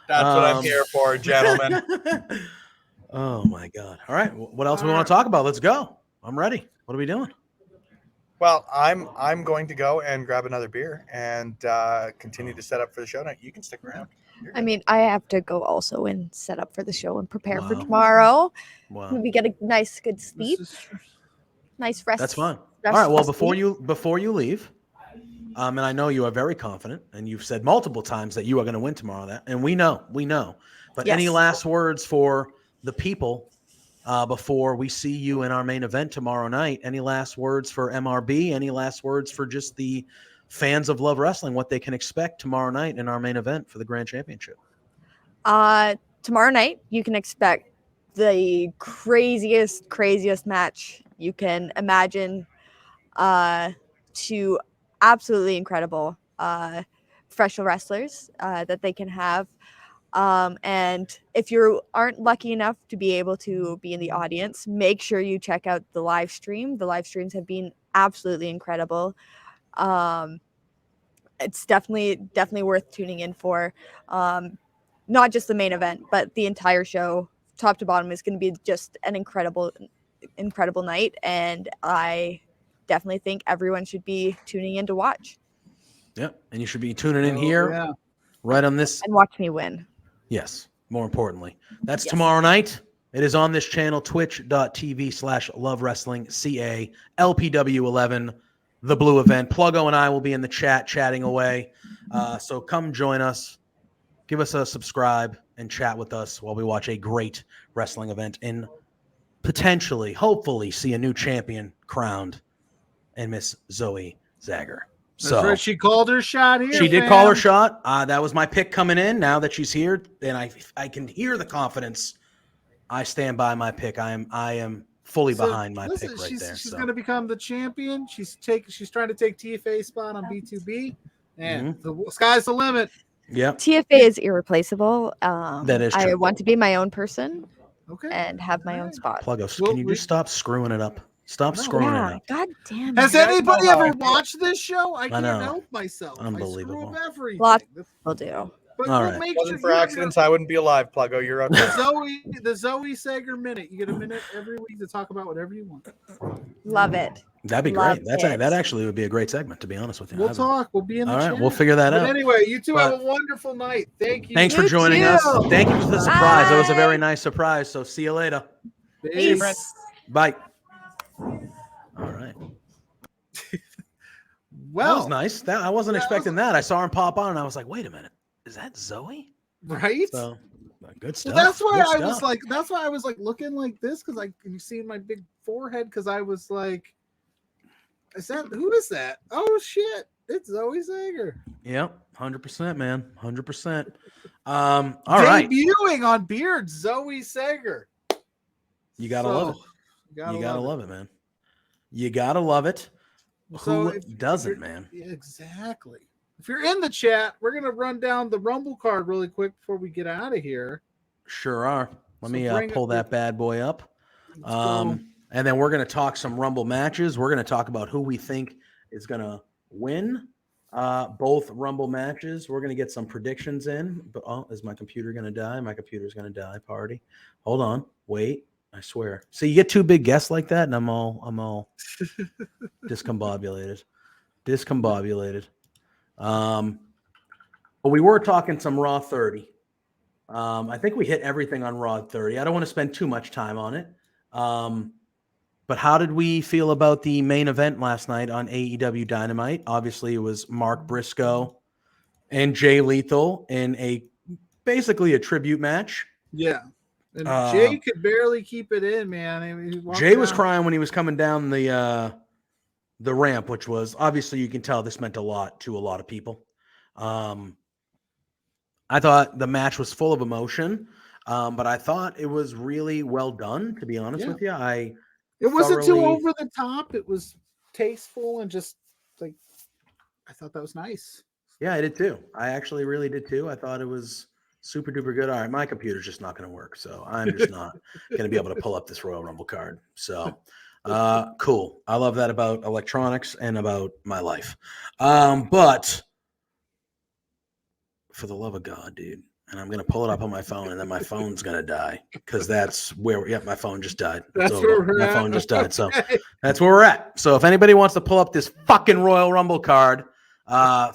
That's what I'm here for, gentlemen. Oh my god! All right, what else we want to talk about? Let's go. I'm ready. What are we doing? Well, I'm going to go and grab another beer and continue to set up for the show night. You can stick around. I mean, I have to go also and set up for the show and prepare for Wow. tomorrow. Wow, Maybe get a nice, good sleep, This is- nice rest. that's fine. All rest- right. Well, rest before sleep. you leave, and I know you are very confident, and you've said multiple times that you are going to win tomorrow. And we know. But any Yes. last words for the people before we see you in our main event tomorrow night? Any last words for MRB? Any last words for just the fans of Love Wrestling, what they can expect tomorrow night in our main event for the Grand Championship? Tomorrow night, you can expect the craziest match you can imagine. Two absolutely incredible professional wrestlers that they can have. And if you aren't lucky enough to be able to be in the audience, make sure you check out the live stream. The live streams have been absolutely incredible. It's definitely worth tuning in for. Not just the main event, but the entire show, top to bottom, is going to be just an incredible night. And I definitely think everyone should be tuning in to watch Yeah, and you should be tuning in here yeah. right on this. and watch me win. Yes, more importantly. That's Yes. tomorrow night. It is on this channel, twitch.tv/Love Wrestling CA, LPW11, the blue event. Pluggo and I will be in the chat chatting away. So come join us. Give us a subscribe and chat with us while we watch a great wrestling event and potentially, hopefully, see a new champion crowned and Miss Zoë Sager. That's right. She called her shot here. She did fam. call her shot. That was my pick coming in. Now that she's here, and I can hear the confidence I stand by my pick. I am fully behind my pick right there. She's So. going to become the champion. She's trying to take TFA's spot on B2B, and the sky's the limit. Yeah, TFA is irreplaceable. That is I true. want to be my own person Okay. and have my own spot. Pluggo, Well, can you just stop screwing it up? Stop No. screwing it Yeah, up. god damn Has it. anybody know how ever I feel. watched this show? I can't know. help myself. Unbelievable. I screw up everything. Lots of people do. But All we'll right. make If it wasn't sure for accidents, I wouldn't be alive, Pluggo. You're up. the Zoë Sager minute. You get a minute every week to talk about whatever you want. Love it. That'd be Love great. it. That actually would be a great segment, to be honest with you. We'll talk. We'll be in the All right, chat. we'll figure that But out. anyway, you two But- have a wonderful night. Thank you. Thanks for You joining too. us. Thank you for the surprise. It was a very Bye. nice surprise. So see you later. Peace. Bye. All right. Well, That was nice. I wasn't that expecting that. I saw him pop on, and I was like, "Wait a minute, is that Zoe?" right? So good stuff. Well, that's why Good I was stuff. like, looking like this because you see my big forehead because I was like, who is that? Oh shit, it's Zoë Sager. "Yep, 100%, man, 100%." All right, Debuting on Beard, Zoë Sager. you gotta love it. You gotta love it, man. You gotta love it. So Who if doesn't, you're- man? Exactly. If you're in the chat, we're gonna run down the Rumble card really quick before we get out of here. Sure are. Let So me bring pull up that bad boy up. Let's go. And then we're going to talk some Rumble matches. We're going to talk about who we think is going to win both Rumble matches. We're going to get some predictions in. But is my computer going to die? My computer's going to die. Party. Hold on. Wait. I swear. So you get two big guests like that, and I'm all discombobulated. But we were talking some Raw 30. I think we hit everything on Raw 30. I don't want to spend too much time on it. But how did we feel about the main event last night on AEW Dynamite? Obviously, it was Mark Briscoe and Jay Lethal in basically a tribute match. Yeah. And Jay could barely keep it in, man. I mean, Jay was crying when he was coming down the ramp, which was obviously, you can tell this meant a lot to a lot of people. I thought the match was full of emotion, but I thought it was really well done, to be honest with you. It wasn't too over the top. It was tasteful and just like, I thought that was nice. Yeah, I did too. I actually really did too. I thought it was super duper good. All right, my computer's just not going to work, so I'm just not going to be able to pull up this Royal Rumble card. So cool. I love that about electronics and about my life. But for the love of God, dude, and I'm going to pull it up on my phone, and then my phone's going to die because that's where my phone just died. That's where we're my at. phone just died. So Okay. that's where we're at. So if anybody wants to pull up this fucking Royal Rumble card,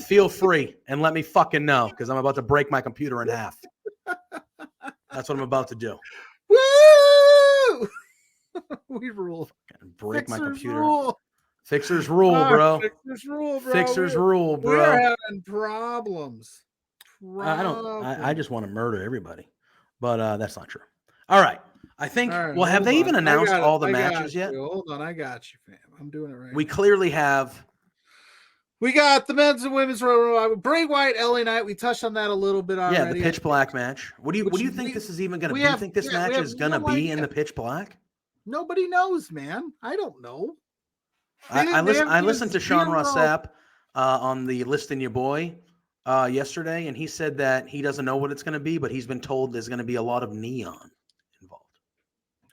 feel free and let me fucking know because I'm about to break my computer in half. That's what I'm about to do. Woo! We rule. Break my computer. Rule. Fixers rule, bro. Fixers rule, bro. Fixers rule, bro. We're having problems. I just want to murder everybody, but that's not true. All right. I think. All right, well, have hold they on. even I announced got it. all the I got matches yet? you. Hold on, I got you, fam. I'm doing it right. We now. clearly have. We got the men's and women's Royal Bray Wyatt, LA Knight. We touched on that a little bit already. Yeah, the pitch black match. What do you think this is even going to be? Do you think this match is going to be in the pitch black? Nobody knows, man. I don't know. I listened to Sean Ross Sapp on the Listing Your Boy yesterday, and he said that he doesn't know what it's going to be, but he's been told there's going to be a lot of neon involved.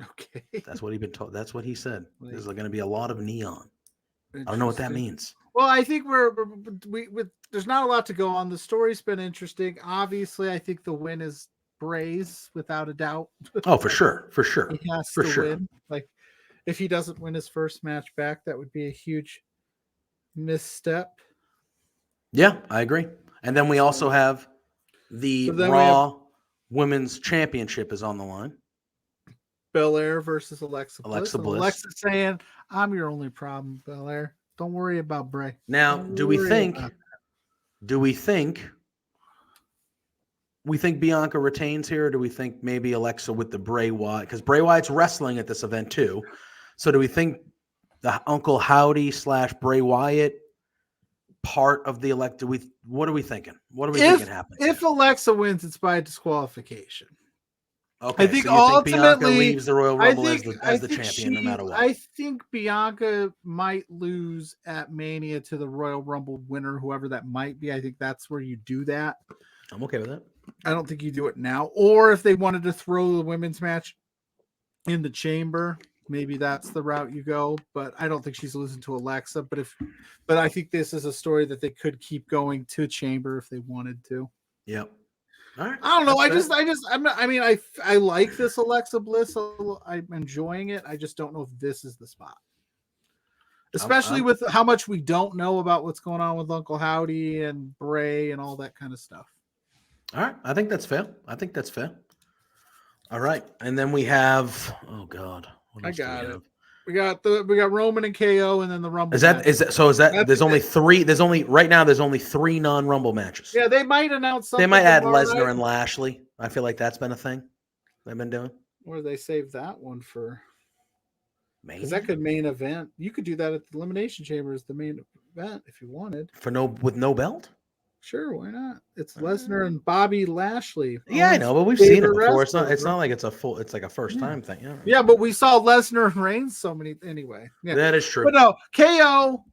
Okay. That's what he's been told. That's what he said. There's going to be a lot of neon. I don't know what that means. Well, I think there's not a lot to go on. The story's been interesting. Obviously, I think the win is Bray's without a doubt. Oh, for sure. For sure. He has for to sure. win. Like, if he doesn't win his first match back, that would be a huge misstep. Yeah, I agree. And then we also have the Raw Women's Championship is on the line. Belair versus Alexa Bliss. Alexa Bliss. Alexa saying, "I'm your only problem, Belair. Don't worry about Bray." Now, do we think Bianca retains here, or do we think maybe Alexa with the Bray Wyatt? Because Bray Wyatt's wrestling at this event too. So do we think the Uncle Howdy / Bray Wyatt part of the elect? What are we thinking? What are we thinking happens? If Alexa wins, it's by disqualification. Okay, I think so you think Bianca ultimately leaves the Royal Rumble as the think champion no matter what? I think Bianca might lose at Mania to the Royal Rumble winner, whoever that might be. I think that's where you do that. I'm okay with that. I don't think you do it now. Or if they wanted to throw the women's match in the chamber, maybe that's the route you go. But I don't think she's losing to Alexa. But I think this is a story that they could keep going to chamber if they wanted to. Yep. All right. I don't know. That's fair. I like this Alexa Bliss. I'm enjoying it. I just don't know if this is the spot. Especially with how much we don't know about what's going on with Uncle Howdy and Bray and all that kind of stuff. All right. I think that's fair. All right. And then we have, oh God. What else do got we it. have? We got Roman and KO, and then the Rumble. Is that That's there's only it. three? There's only right now. There's only 3 non-Rumble matches. Yeah, they might announce something. They might add tomorrow Lesnar night. and Lashley. I feel like that's been a thing they've been doing. Or they save that one for Maybe because that could main event. You could do that at the Elimination Chamber as the main event if you wanted. with no belt. Sure, why not? It's Lesnar and Bobby Lashley. Yeah, I know, but we've seen it before. It's not like it's a full. It's like a first time thing. Yeah. Yeah, but we saw Lesnar and Reigns so many anyway. Yeah. That is true. But no, KO,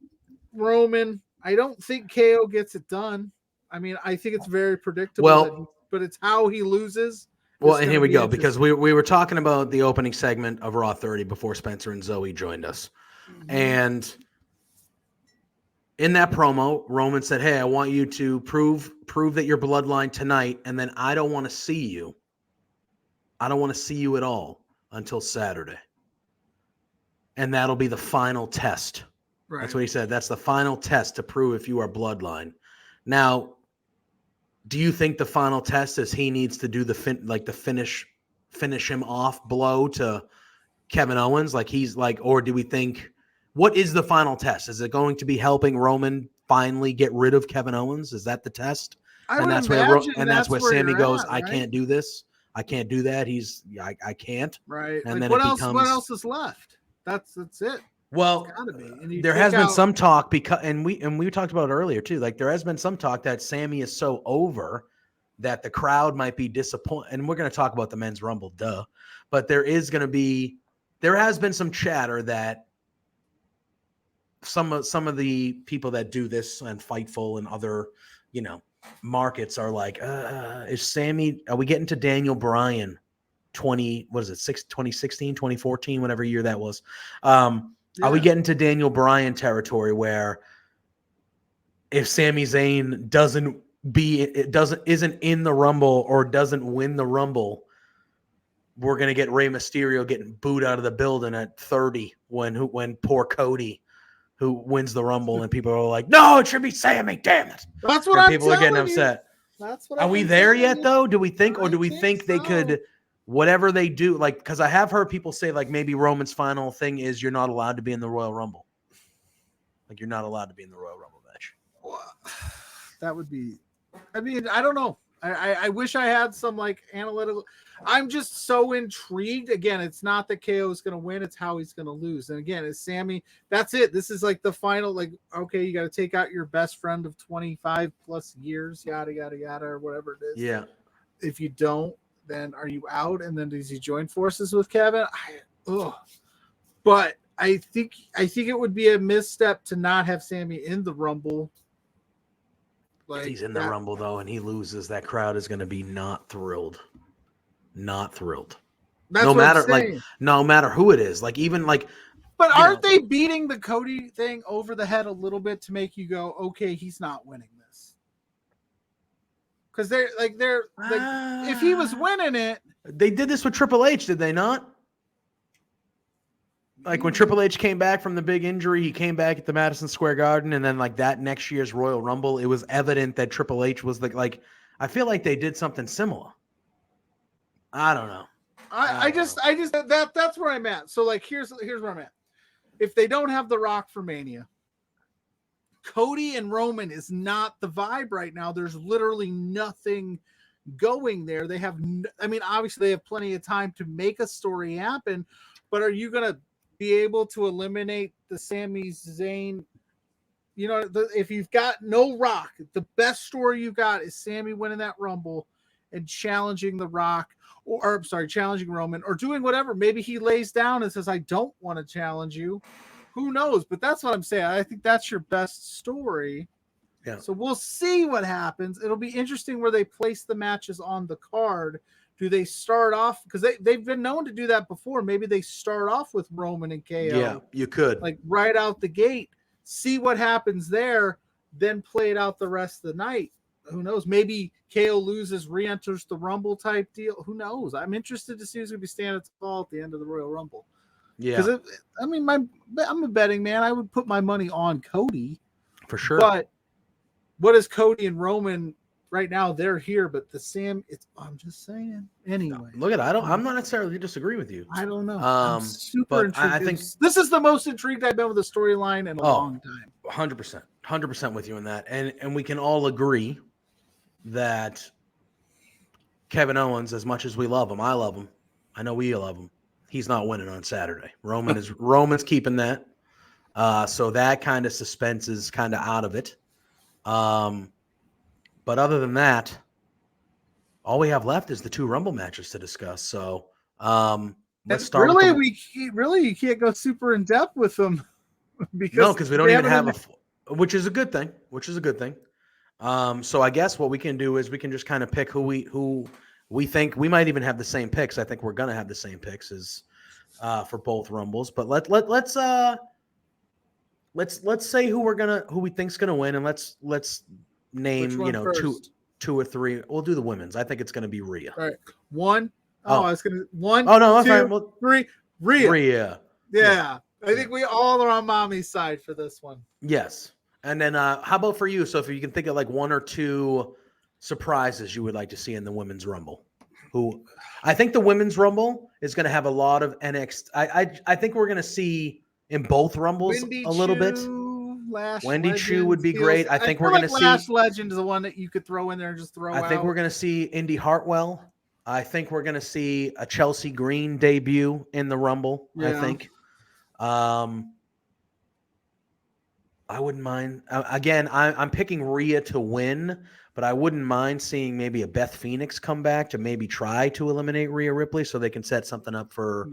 Roman. I don't think KO gets it done. I mean, I think it's very predictable. Well, but it's how he loses. Well, and here we go, because we were talking about the opening segment of Raw 30 before Spencer and Zoe joined us. Mm-hmm. And in that promo, Roman said, hey, I want you to prove that you're bloodline tonight, and then I don't want to see you. I don't want to see you at all until Saturday. And that'll be the final test. Right. That's what he said. That's the final test to prove if you are bloodline. Now, do you think the final test is he needs to do the finish him off blow to Kevin Owens? Or do we think, what is the final test? Is it going to be helping Roman finally get rid of Kevin Owens? Is that the test? That's where Sammy goes, I can't do this. I can't do that. I can't. Right. And then what else is left? That's it. Well, there has been some talk and we talked about it earlier too. Like there has been some talk that Sammy is so over that the crowd might be disappointed. And we're going to talk about the men's Rumble, but there has been some chatter that some of the people that do this and Fightful and other, markets are like, is Sammy? Are we getting to Daniel Bryan? 2016, 2014, whatever year that was. Are we getting to Daniel Bryan territory where if Sami Zayn isn't in the Rumble or doesn't win the Rumble, we're gonna get Rey Mysterio getting booed out of the building at 30 when poor Cody, who wins the Rumble, and people are like, no, it should be Sami, damn it. That's what people are getting upset. That's what are we there yet though? Do we think, or do we think they could? Whatever they do, because I have heard people say maybe Roman's final thing is you're not allowed to be in the Royal Rumble. You're not allowed to be in the Royal Rumble match. Well, that would be, I mean, I don't know. I wish I had some analytical. I'm just so intrigued. Again, it's not that KO is going to win. It's how he's going to lose. And again, it's Sammy. That's it. This is the final, okay, you got to take out your best friend of 25 plus years, yada, yada, yada, or whatever it is. Yeah. If you don't, then are you out? And then does he join forces with Kevin? But I think it would be a misstep to not have Sammy in the Rumble. If he's in the Rumble though, and he loses, that crowd is going to be not thrilled. Not thrilled. That's no what matter I'm saying. No matter who it is, But aren't they beating the Cody thing over the head a little bit to make you go, okay, he's not winning this? Because they're if he was winning it, they did this with Triple H, did they not? When Triple H came back from the big injury, he came back at the Madison Square Garden, and then that next year's Royal Rumble, it was evident that Triple H was I feel like they did something similar. I don't know. That's where I'm at. So here's where I'm at. If they don't have The Rock for Mania, Cody and Roman is not the vibe right now. There's literally nothing going there. They have, obviously they have plenty of time to make a story happen, but are you going to be able to eliminate the Sami Zayn? If you've got no Rock, the best story you got is Sami winning that Rumble and challenging The Rock, or I'm sorry, challenging Roman, or doing whatever. Maybe he lays down and says, I don't want to challenge you. Who knows? But that's what I'm saying. I think that's your best story. Yeah. So we'll see what happens. It'll be interesting where they place the matches on the card. Do they start off, because they've been known to do that before? Maybe they start off with Roman and KO. Yeah, you could. Like right out the gate, see what happens there, then play it out the rest of the night. Who knows? Maybe KO loses, re-enters the Rumble type deal. Who knows? I'm interested to see who's going to be standing tall at the end of the Royal Rumble. Yeah. Because I mean, I'm a betting man. I would put my money on Cody For sure. But what is Cody and Roman right now? They're here, but the Sam. I'm just saying. Anyway, Look at I'm not necessarily disagree with you. I don't know. I'm super but intrigued. I think this is the most intrigued I've been with the storyline in a long time. 100% with you on that, and we can all agree that Kevin Owens, as much as we love him, I love him. I know we love him. He's not winning on Saturday. Roman's keeping that. So that kind of suspense is kind of out of it. But other than that, all we have left is the 2 Rumble matches to discuss. So let's start. Really, you can't go super in depth with them because we don't even have which is a good thing. So I guess what we can do is we can just kind of pick who we think. We might even have the same picks. I think we're gonna have the same picks as for both Rumbles. But let's say who we think's gonna win, and let's name two or three. We'll do the women's. I think it's gonna be Rhea. All right, one. I was gonna one. Oh no, two, right. Well, 3. Rhea. Rhea. Yeah. I think we all are on mommy's side for this one. Yes. And then how about for you? So if you can think of like 1 or 2 surprises you would like to see in the women's Rumble. I think the women's Rumble is going to have a lot of NXT. I think we're going to see in both Rumbles Wendy a little bit. Wendy Chu would be great. I think we're going to see Last Legend is the one that you could throw in there and just throw out. I think we're going to see Indy Hartwell. I think we're going to see a Chelsea Green debut in the Rumble. Yeah. I think. I wouldn't mind. Again, I'm picking Rhea to win, but I wouldn't mind seeing maybe a Beth Phoenix come back to maybe try to eliminate Rhea Ripley so they can set something up for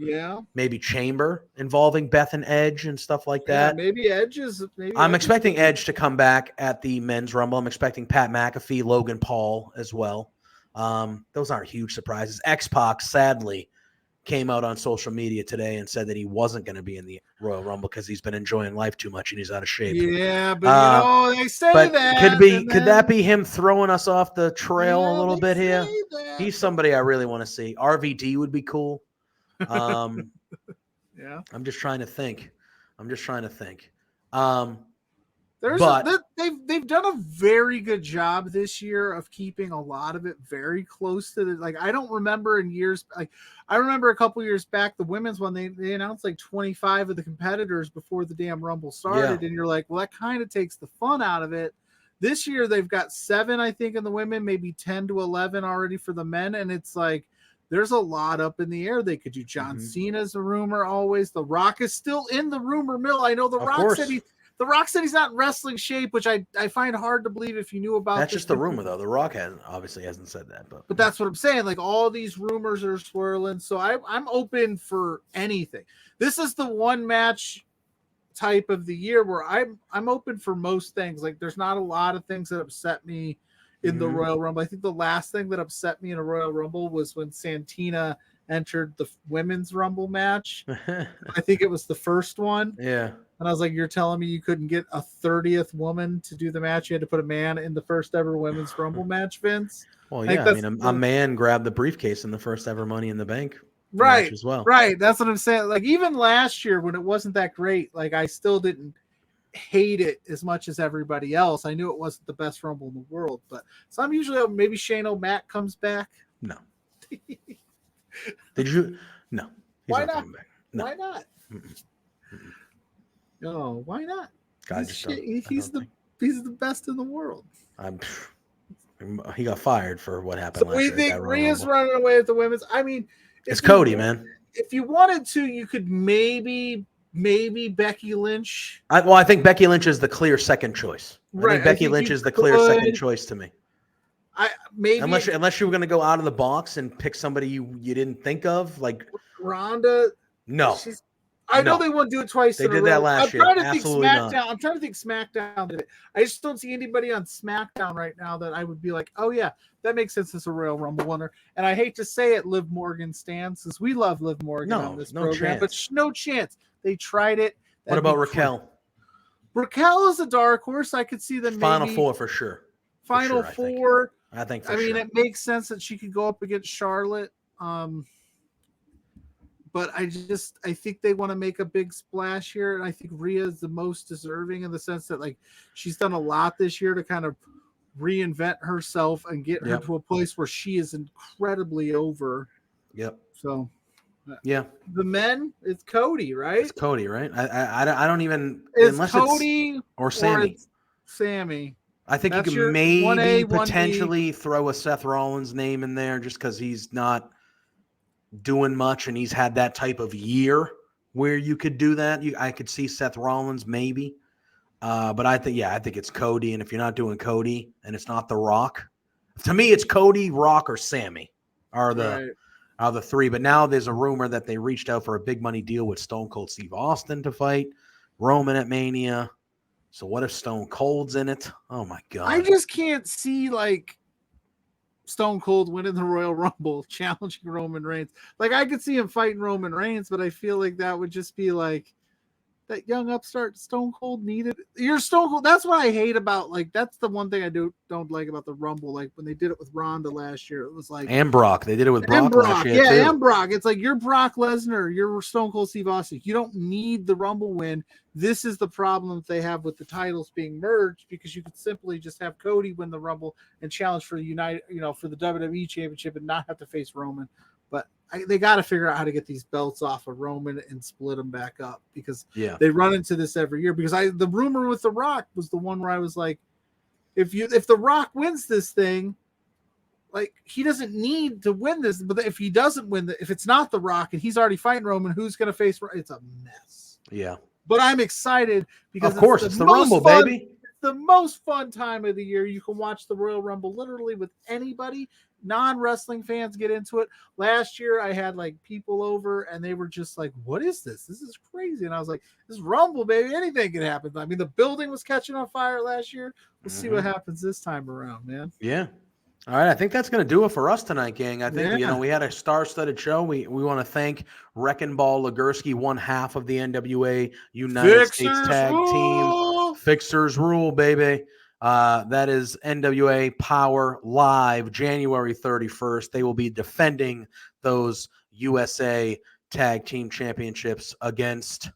maybe Chamber involving Beth and Edge and stuff like that. Maybe Edge is. I'm expecting Edge to come back at the men's Rumble. I'm expecting Pat McAfee, Logan Paul as well. Those aren't huge surprises. X-Pac, sadly, came out on social media today and said that he wasn't going to be in the Royal Rumble because he's been enjoying life too much and he's out of shape. Yeah, but they say that. Could that be him throwing us off the trail a little bit here? He's somebody I really want to see. RVD would be cool. Yeah. I'm just trying to think. They've done a very good job this year of keeping a lot of it very close to the, I don't remember in years, I remember a couple years back, the women's one, they announced 25 of the competitors before the damn Rumble started. And you're like, well, that kind of takes the fun out of it. This year they've got 7, I think, in the women, maybe 10 to 11 already for the men. And it's there's a lot up in the air. They could do John Cena's a rumor always. The Rock is still in the rumor mill. I know The Rock said he's not in wrestling shape, which I find hard to believe if you knew about. That's just the rumor, though. The Rock obviously hasn't said that, but that's what I'm saying. All these rumors are swirling, so I'm open for anything. This is the one match type of the year where I'm open for most things. There's not a lot of things that upset me in the Royal Rumble. I think the last thing that upset me in a Royal Rumble was when Santina entered the women's Rumble match. I think it was the first one. Yeah. And I was like, you're telling me you couldn't get a 30th woman to do the match? You had to put a man in the first ever women's Rumble match, Vince? Well, yeah. A man grabbed the briefcase in the first ever Money in the Bank match as well. Right. That's what I'm saying. Even last year when it wasn't that great, I still didn't hate it as much as everybody else. I knew it wasn't the best Rumble in the world. So I'm usually, maybe Shane O'Mac comes back. No. Did you? No. Why not? No. Why not? No, why not? He's the best in the world. He got fired for what happened last year. We think Rhea's running away with the women's. I mean, it's Cody, man. If you wanted to, you could maybe Becky Lynch. I think Becky Lynch is the clear second choice. I think Becky Lynch is the clear second choice to me. Maybe unless you were going to go out of the box and pick somebody you didn't think of, like Ronda. no. I know No. they won't do it twice. They in a did that row. last year. I'm trying to Absolutely think SmackDown. not. I'm trying to think SmackDown did it. I just don't see anybody on SmackDown right now that I would be like, oh yeah, that makes sense as a Royal Rumble winner. And I hate to say it, Liv Morgan stands, since we love Liv Morgan on this program, but no chance. They tried it. What about Raquel? Raquel is a dark horse. I could see them Final maybe four for sure. Final four. I think. I mean, it makes sense that she could go up against Charlotte. But I think they want to make a big splash here. And I think Rhea is the most deserving, in the sense that, like, she's done a lot this year to kind of reinvent herself and get her to a place where she is incredibly over. Yep. So, yeah. The men, it's Cody, right? It's Cody, right? I don't even. It's unless Cody it's, or Sammy. Or it's Sammy. I think That's you your can maybe 1A, 1B. potentially throw a Seth Rollins name in there, just because he's not doing much and he's had that type of year where you could do that. I could see Seth Rollins maybe, but I think it's Cody. And if you're not doing Cody and it's not The Rock, to me it's Cody, Rock, or Sammy are the three. But now there's a rumor that they reached out for a big money deal with Stone Cold Steve Austin to fight Roman at Mania. So what if Stone Cold's in it? Oh my God. I just can't see, like, Stone Cold winning the Royal Rumble, challenging Roman Reigns. Like, I could see him fighting Roman Reigns, but I feel like that would just be like, that young upstart Stone Cold needed. You're Stone Cold. That's what I hate about, like, that's the one thing I don't like about the Rumble. Like, when they did it with Ronda last year, it was like, and Brock. They did it with Brock last year too. Yeah, and Brock. It's like, you're Brock Lesnar, you're Stone Cold Steve Austin. You don't need the Rumble win. This is the problem that they have with the titles being merged, because you could simply just have Cody win the Rumble and challenge for the for the WWE Championship and not have to face Roman. But they got to figure out how to get these belts off of Roman and split them back up, because they run into this every year. Because the rumor with The Rock was the one where I was like, if The Rock wins this thing, like, he doesn't need to win this. But if he doesn't win, if it's not The Rock and he's already fighting Roman, who's going to face? It's a mess. Yeah. But I'm excited because, of course, it's the Rumble, baby. It's the most fun time of the year. You can watch the Royal Rumble literally with anybody. Non-wrestling fans get into it. Last year, I had, like, people over, and they were just like, what is this? This is crazy. And I was like, this is Rumble, baby. Anything can happen. I mean, the building was catching on fire last year. We'll see what happens this time around, man. Yeah. All right, I think that's going to do it for us tonight, gang. I think, we had a star-studded show. We want to thank Wrecking Ball Legursky, one half of the NWA United States Tag Team. Fixers rule, baby. That is NWA Powerrr Live, January 31st. They will be defending those USA Tag Team Championships against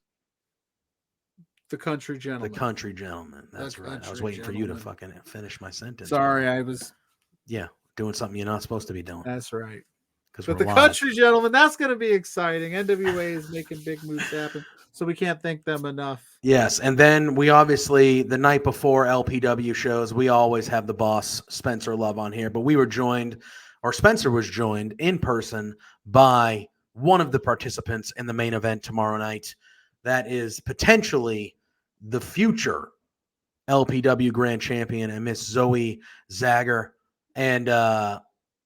the Country Gentlemen. The Country Gentlemen. That's right. I was waiting for you to fucking finish my sentence. Sorry, I was... Yeah, doing something you're not supposed to be doing. That's right. But the Country Gentlemen, that's going to be exciting. NWA is making big moves happen, so we can't thank them enough. Yes, and then we obviously, the night before LPW shows, we always have the boss, Spencer Love, on here. But we were joined, or Spencer was joined in person by one of the participants in the main event tomorrow night. That is potentially the future LPW Grand Champion, and Miss Zoë Sager. And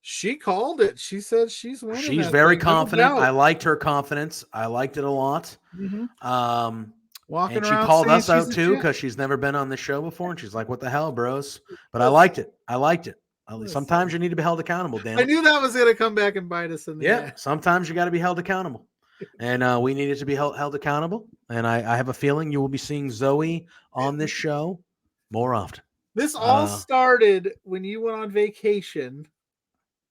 she called it. She said she's winning. She's very confident. I liked her confidence. I liked it a lot. Mm-hmm. And she called us out too, because she's never been on the show before, and she's like, "What the hell, bros?" But I liked it. Sometimes you need to be held accountable, Dan. I knew that was going to come back and bite us in the ass. Sometimes you got to be held accountable, and we needed to be held accountable. And I have a feeling you will be seeing Zoe on this show more often. This all started when you went on vacation.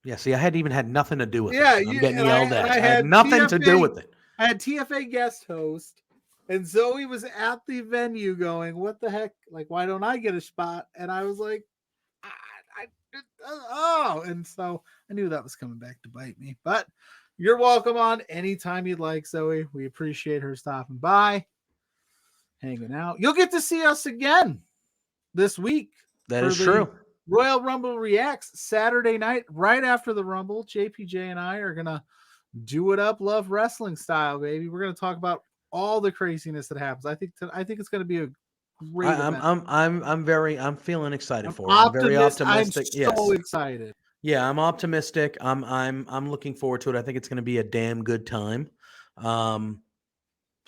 Yeah, see, I hadn't even had nothing to do with it. I'm getting yelled at. I had nothing to do with it. I had TFA guest host, and Zoe was at the venue going, what the heck? Like, why don't I get a spot? And I was like, and so I knew that was coming back to bite me. But you're welcome on anytime you'd like, Zoe. We appreciate her stopping by, hanging out. You'll get to see us again this week. That is true. Royal Rumble Reacts Saturday night, right after the Rumble. JPJ and I are going to do it up, love wrestling style, baby. We're going to talk about all the craziness that happens. I think it's going to be a Great event. I'm feeling excited I'm for it. I'm very optimistic. I'm so excited. Yeah, I'm optimistic. I'm looking forward to it. I think it's going to be a damn good time.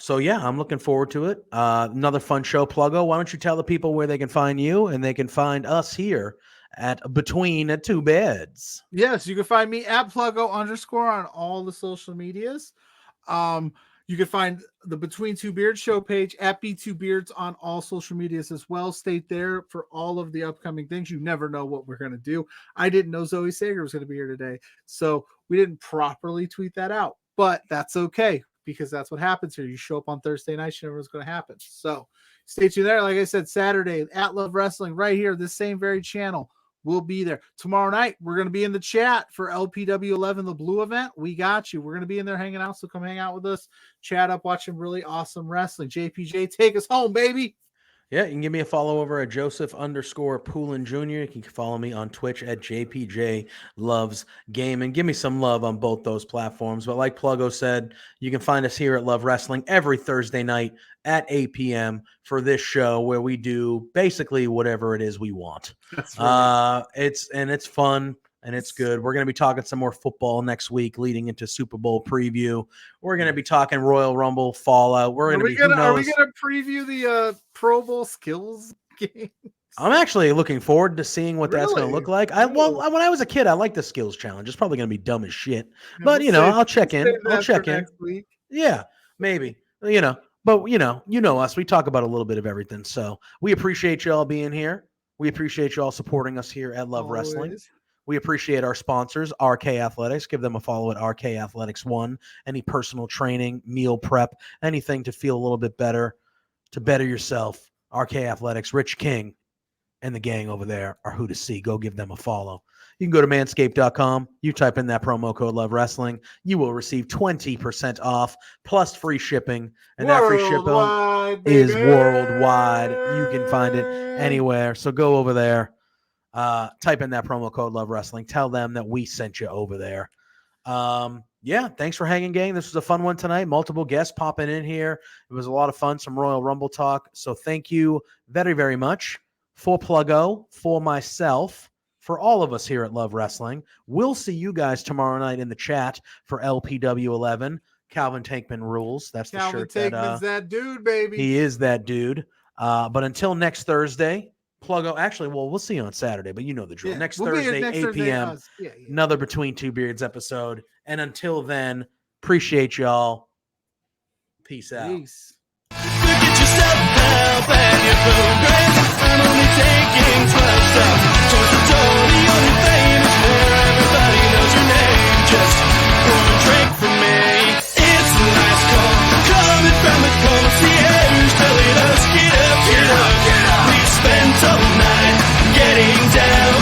So yeah, I'm looking forward to it. Another fun show, Pluggo. Why don't you tell the people where they can find you and they can find us here at Between Two Beds? Yes, you can find me at Pluggo _ on all the social medias. You can find the Between Two Beards show page at B2Beards on all social medias as well. Stay there for all of the upcoming things. You never know what we're going to do. I didn't know Zoë Sager was going to be here today, so we didn't properly tweet that out, but that's okay because that's what happens here. You show up on Thursday night, you never know what's going to happen. So stay tuned there. Like I said, Saturday at Love Wrestling right here, this same very channel. We'll be there. Tomorrow night, we're going to be in the chat for LPW 11, the blue event. We got you. We're going to be in there hanging out, so come hang out with us. Chat up, watch some really awesome wrestling. JPJ, take us home, baby. Yeah, you can give me a follow over at Joseph _ Poulin Jr. You can follow me on Twitch at JPJ Loves Gaming. Give me some love on both those platforms. But like Pluggo said, you can find us here at Love Wrestling every Thursday night at 8 p.m. for this show where we do basically whatever it is we want. That's right. It's fun. And it's good. We're going to be talking some more football next week leading into Super Bowl preview. We're going to be talking Royal Rumble, Fallout. Are we going to preview the Pro Bowl skills game? I'm actually looking forward to seeing what that's going to look like. When I was a kid, I liked the skills challenge. It's probably going to be dumb as shit. But, I'll check in. Yeah, maybe. But you know us. We talk about a little bit of everything. So we appreciate you all being here. We appreciate you all supporting us here at Love Wrestling. We appreciate our sponsors, RK Athletics. Give them a follow at RK Athletics 1. Any personal training, meal prep, anything to feel a little bit better, to better yourself. RK Athletics, Rich King and the gang over there are who to see. Go give them a follow. You can go to manscaped.com. You type in that promo code Love Wrestling. You will receive 20% off plus free shipping. And that free shipping is worldwide. You can find it anywhere. So go over there. Type in that promo code Love Wrestling. Tell them that we sent you over there. Thanks for hanging, gang. This was a fun one tonight. Multiple guests popping in here. It was a lot of fun. Some Royal Rumble talk. So thank you very, very much for Pluggo, for myself, for all of us here at Love Wrestling. We'll see you guys tomorrow night in the chat for LPW 11. Calvin Tankman rules. That's the Calvin shirt. Tankman's that dude, baby. He is that dude. But until next Thursday, Pluggo. Actually, we'll see you on Saturday, but you know the drill. Yeah, Next Thursday, 8 p.m. Another Between Two Beards episode. And until then, appreciate y'all. Peace out. Peace. Get yourself help and you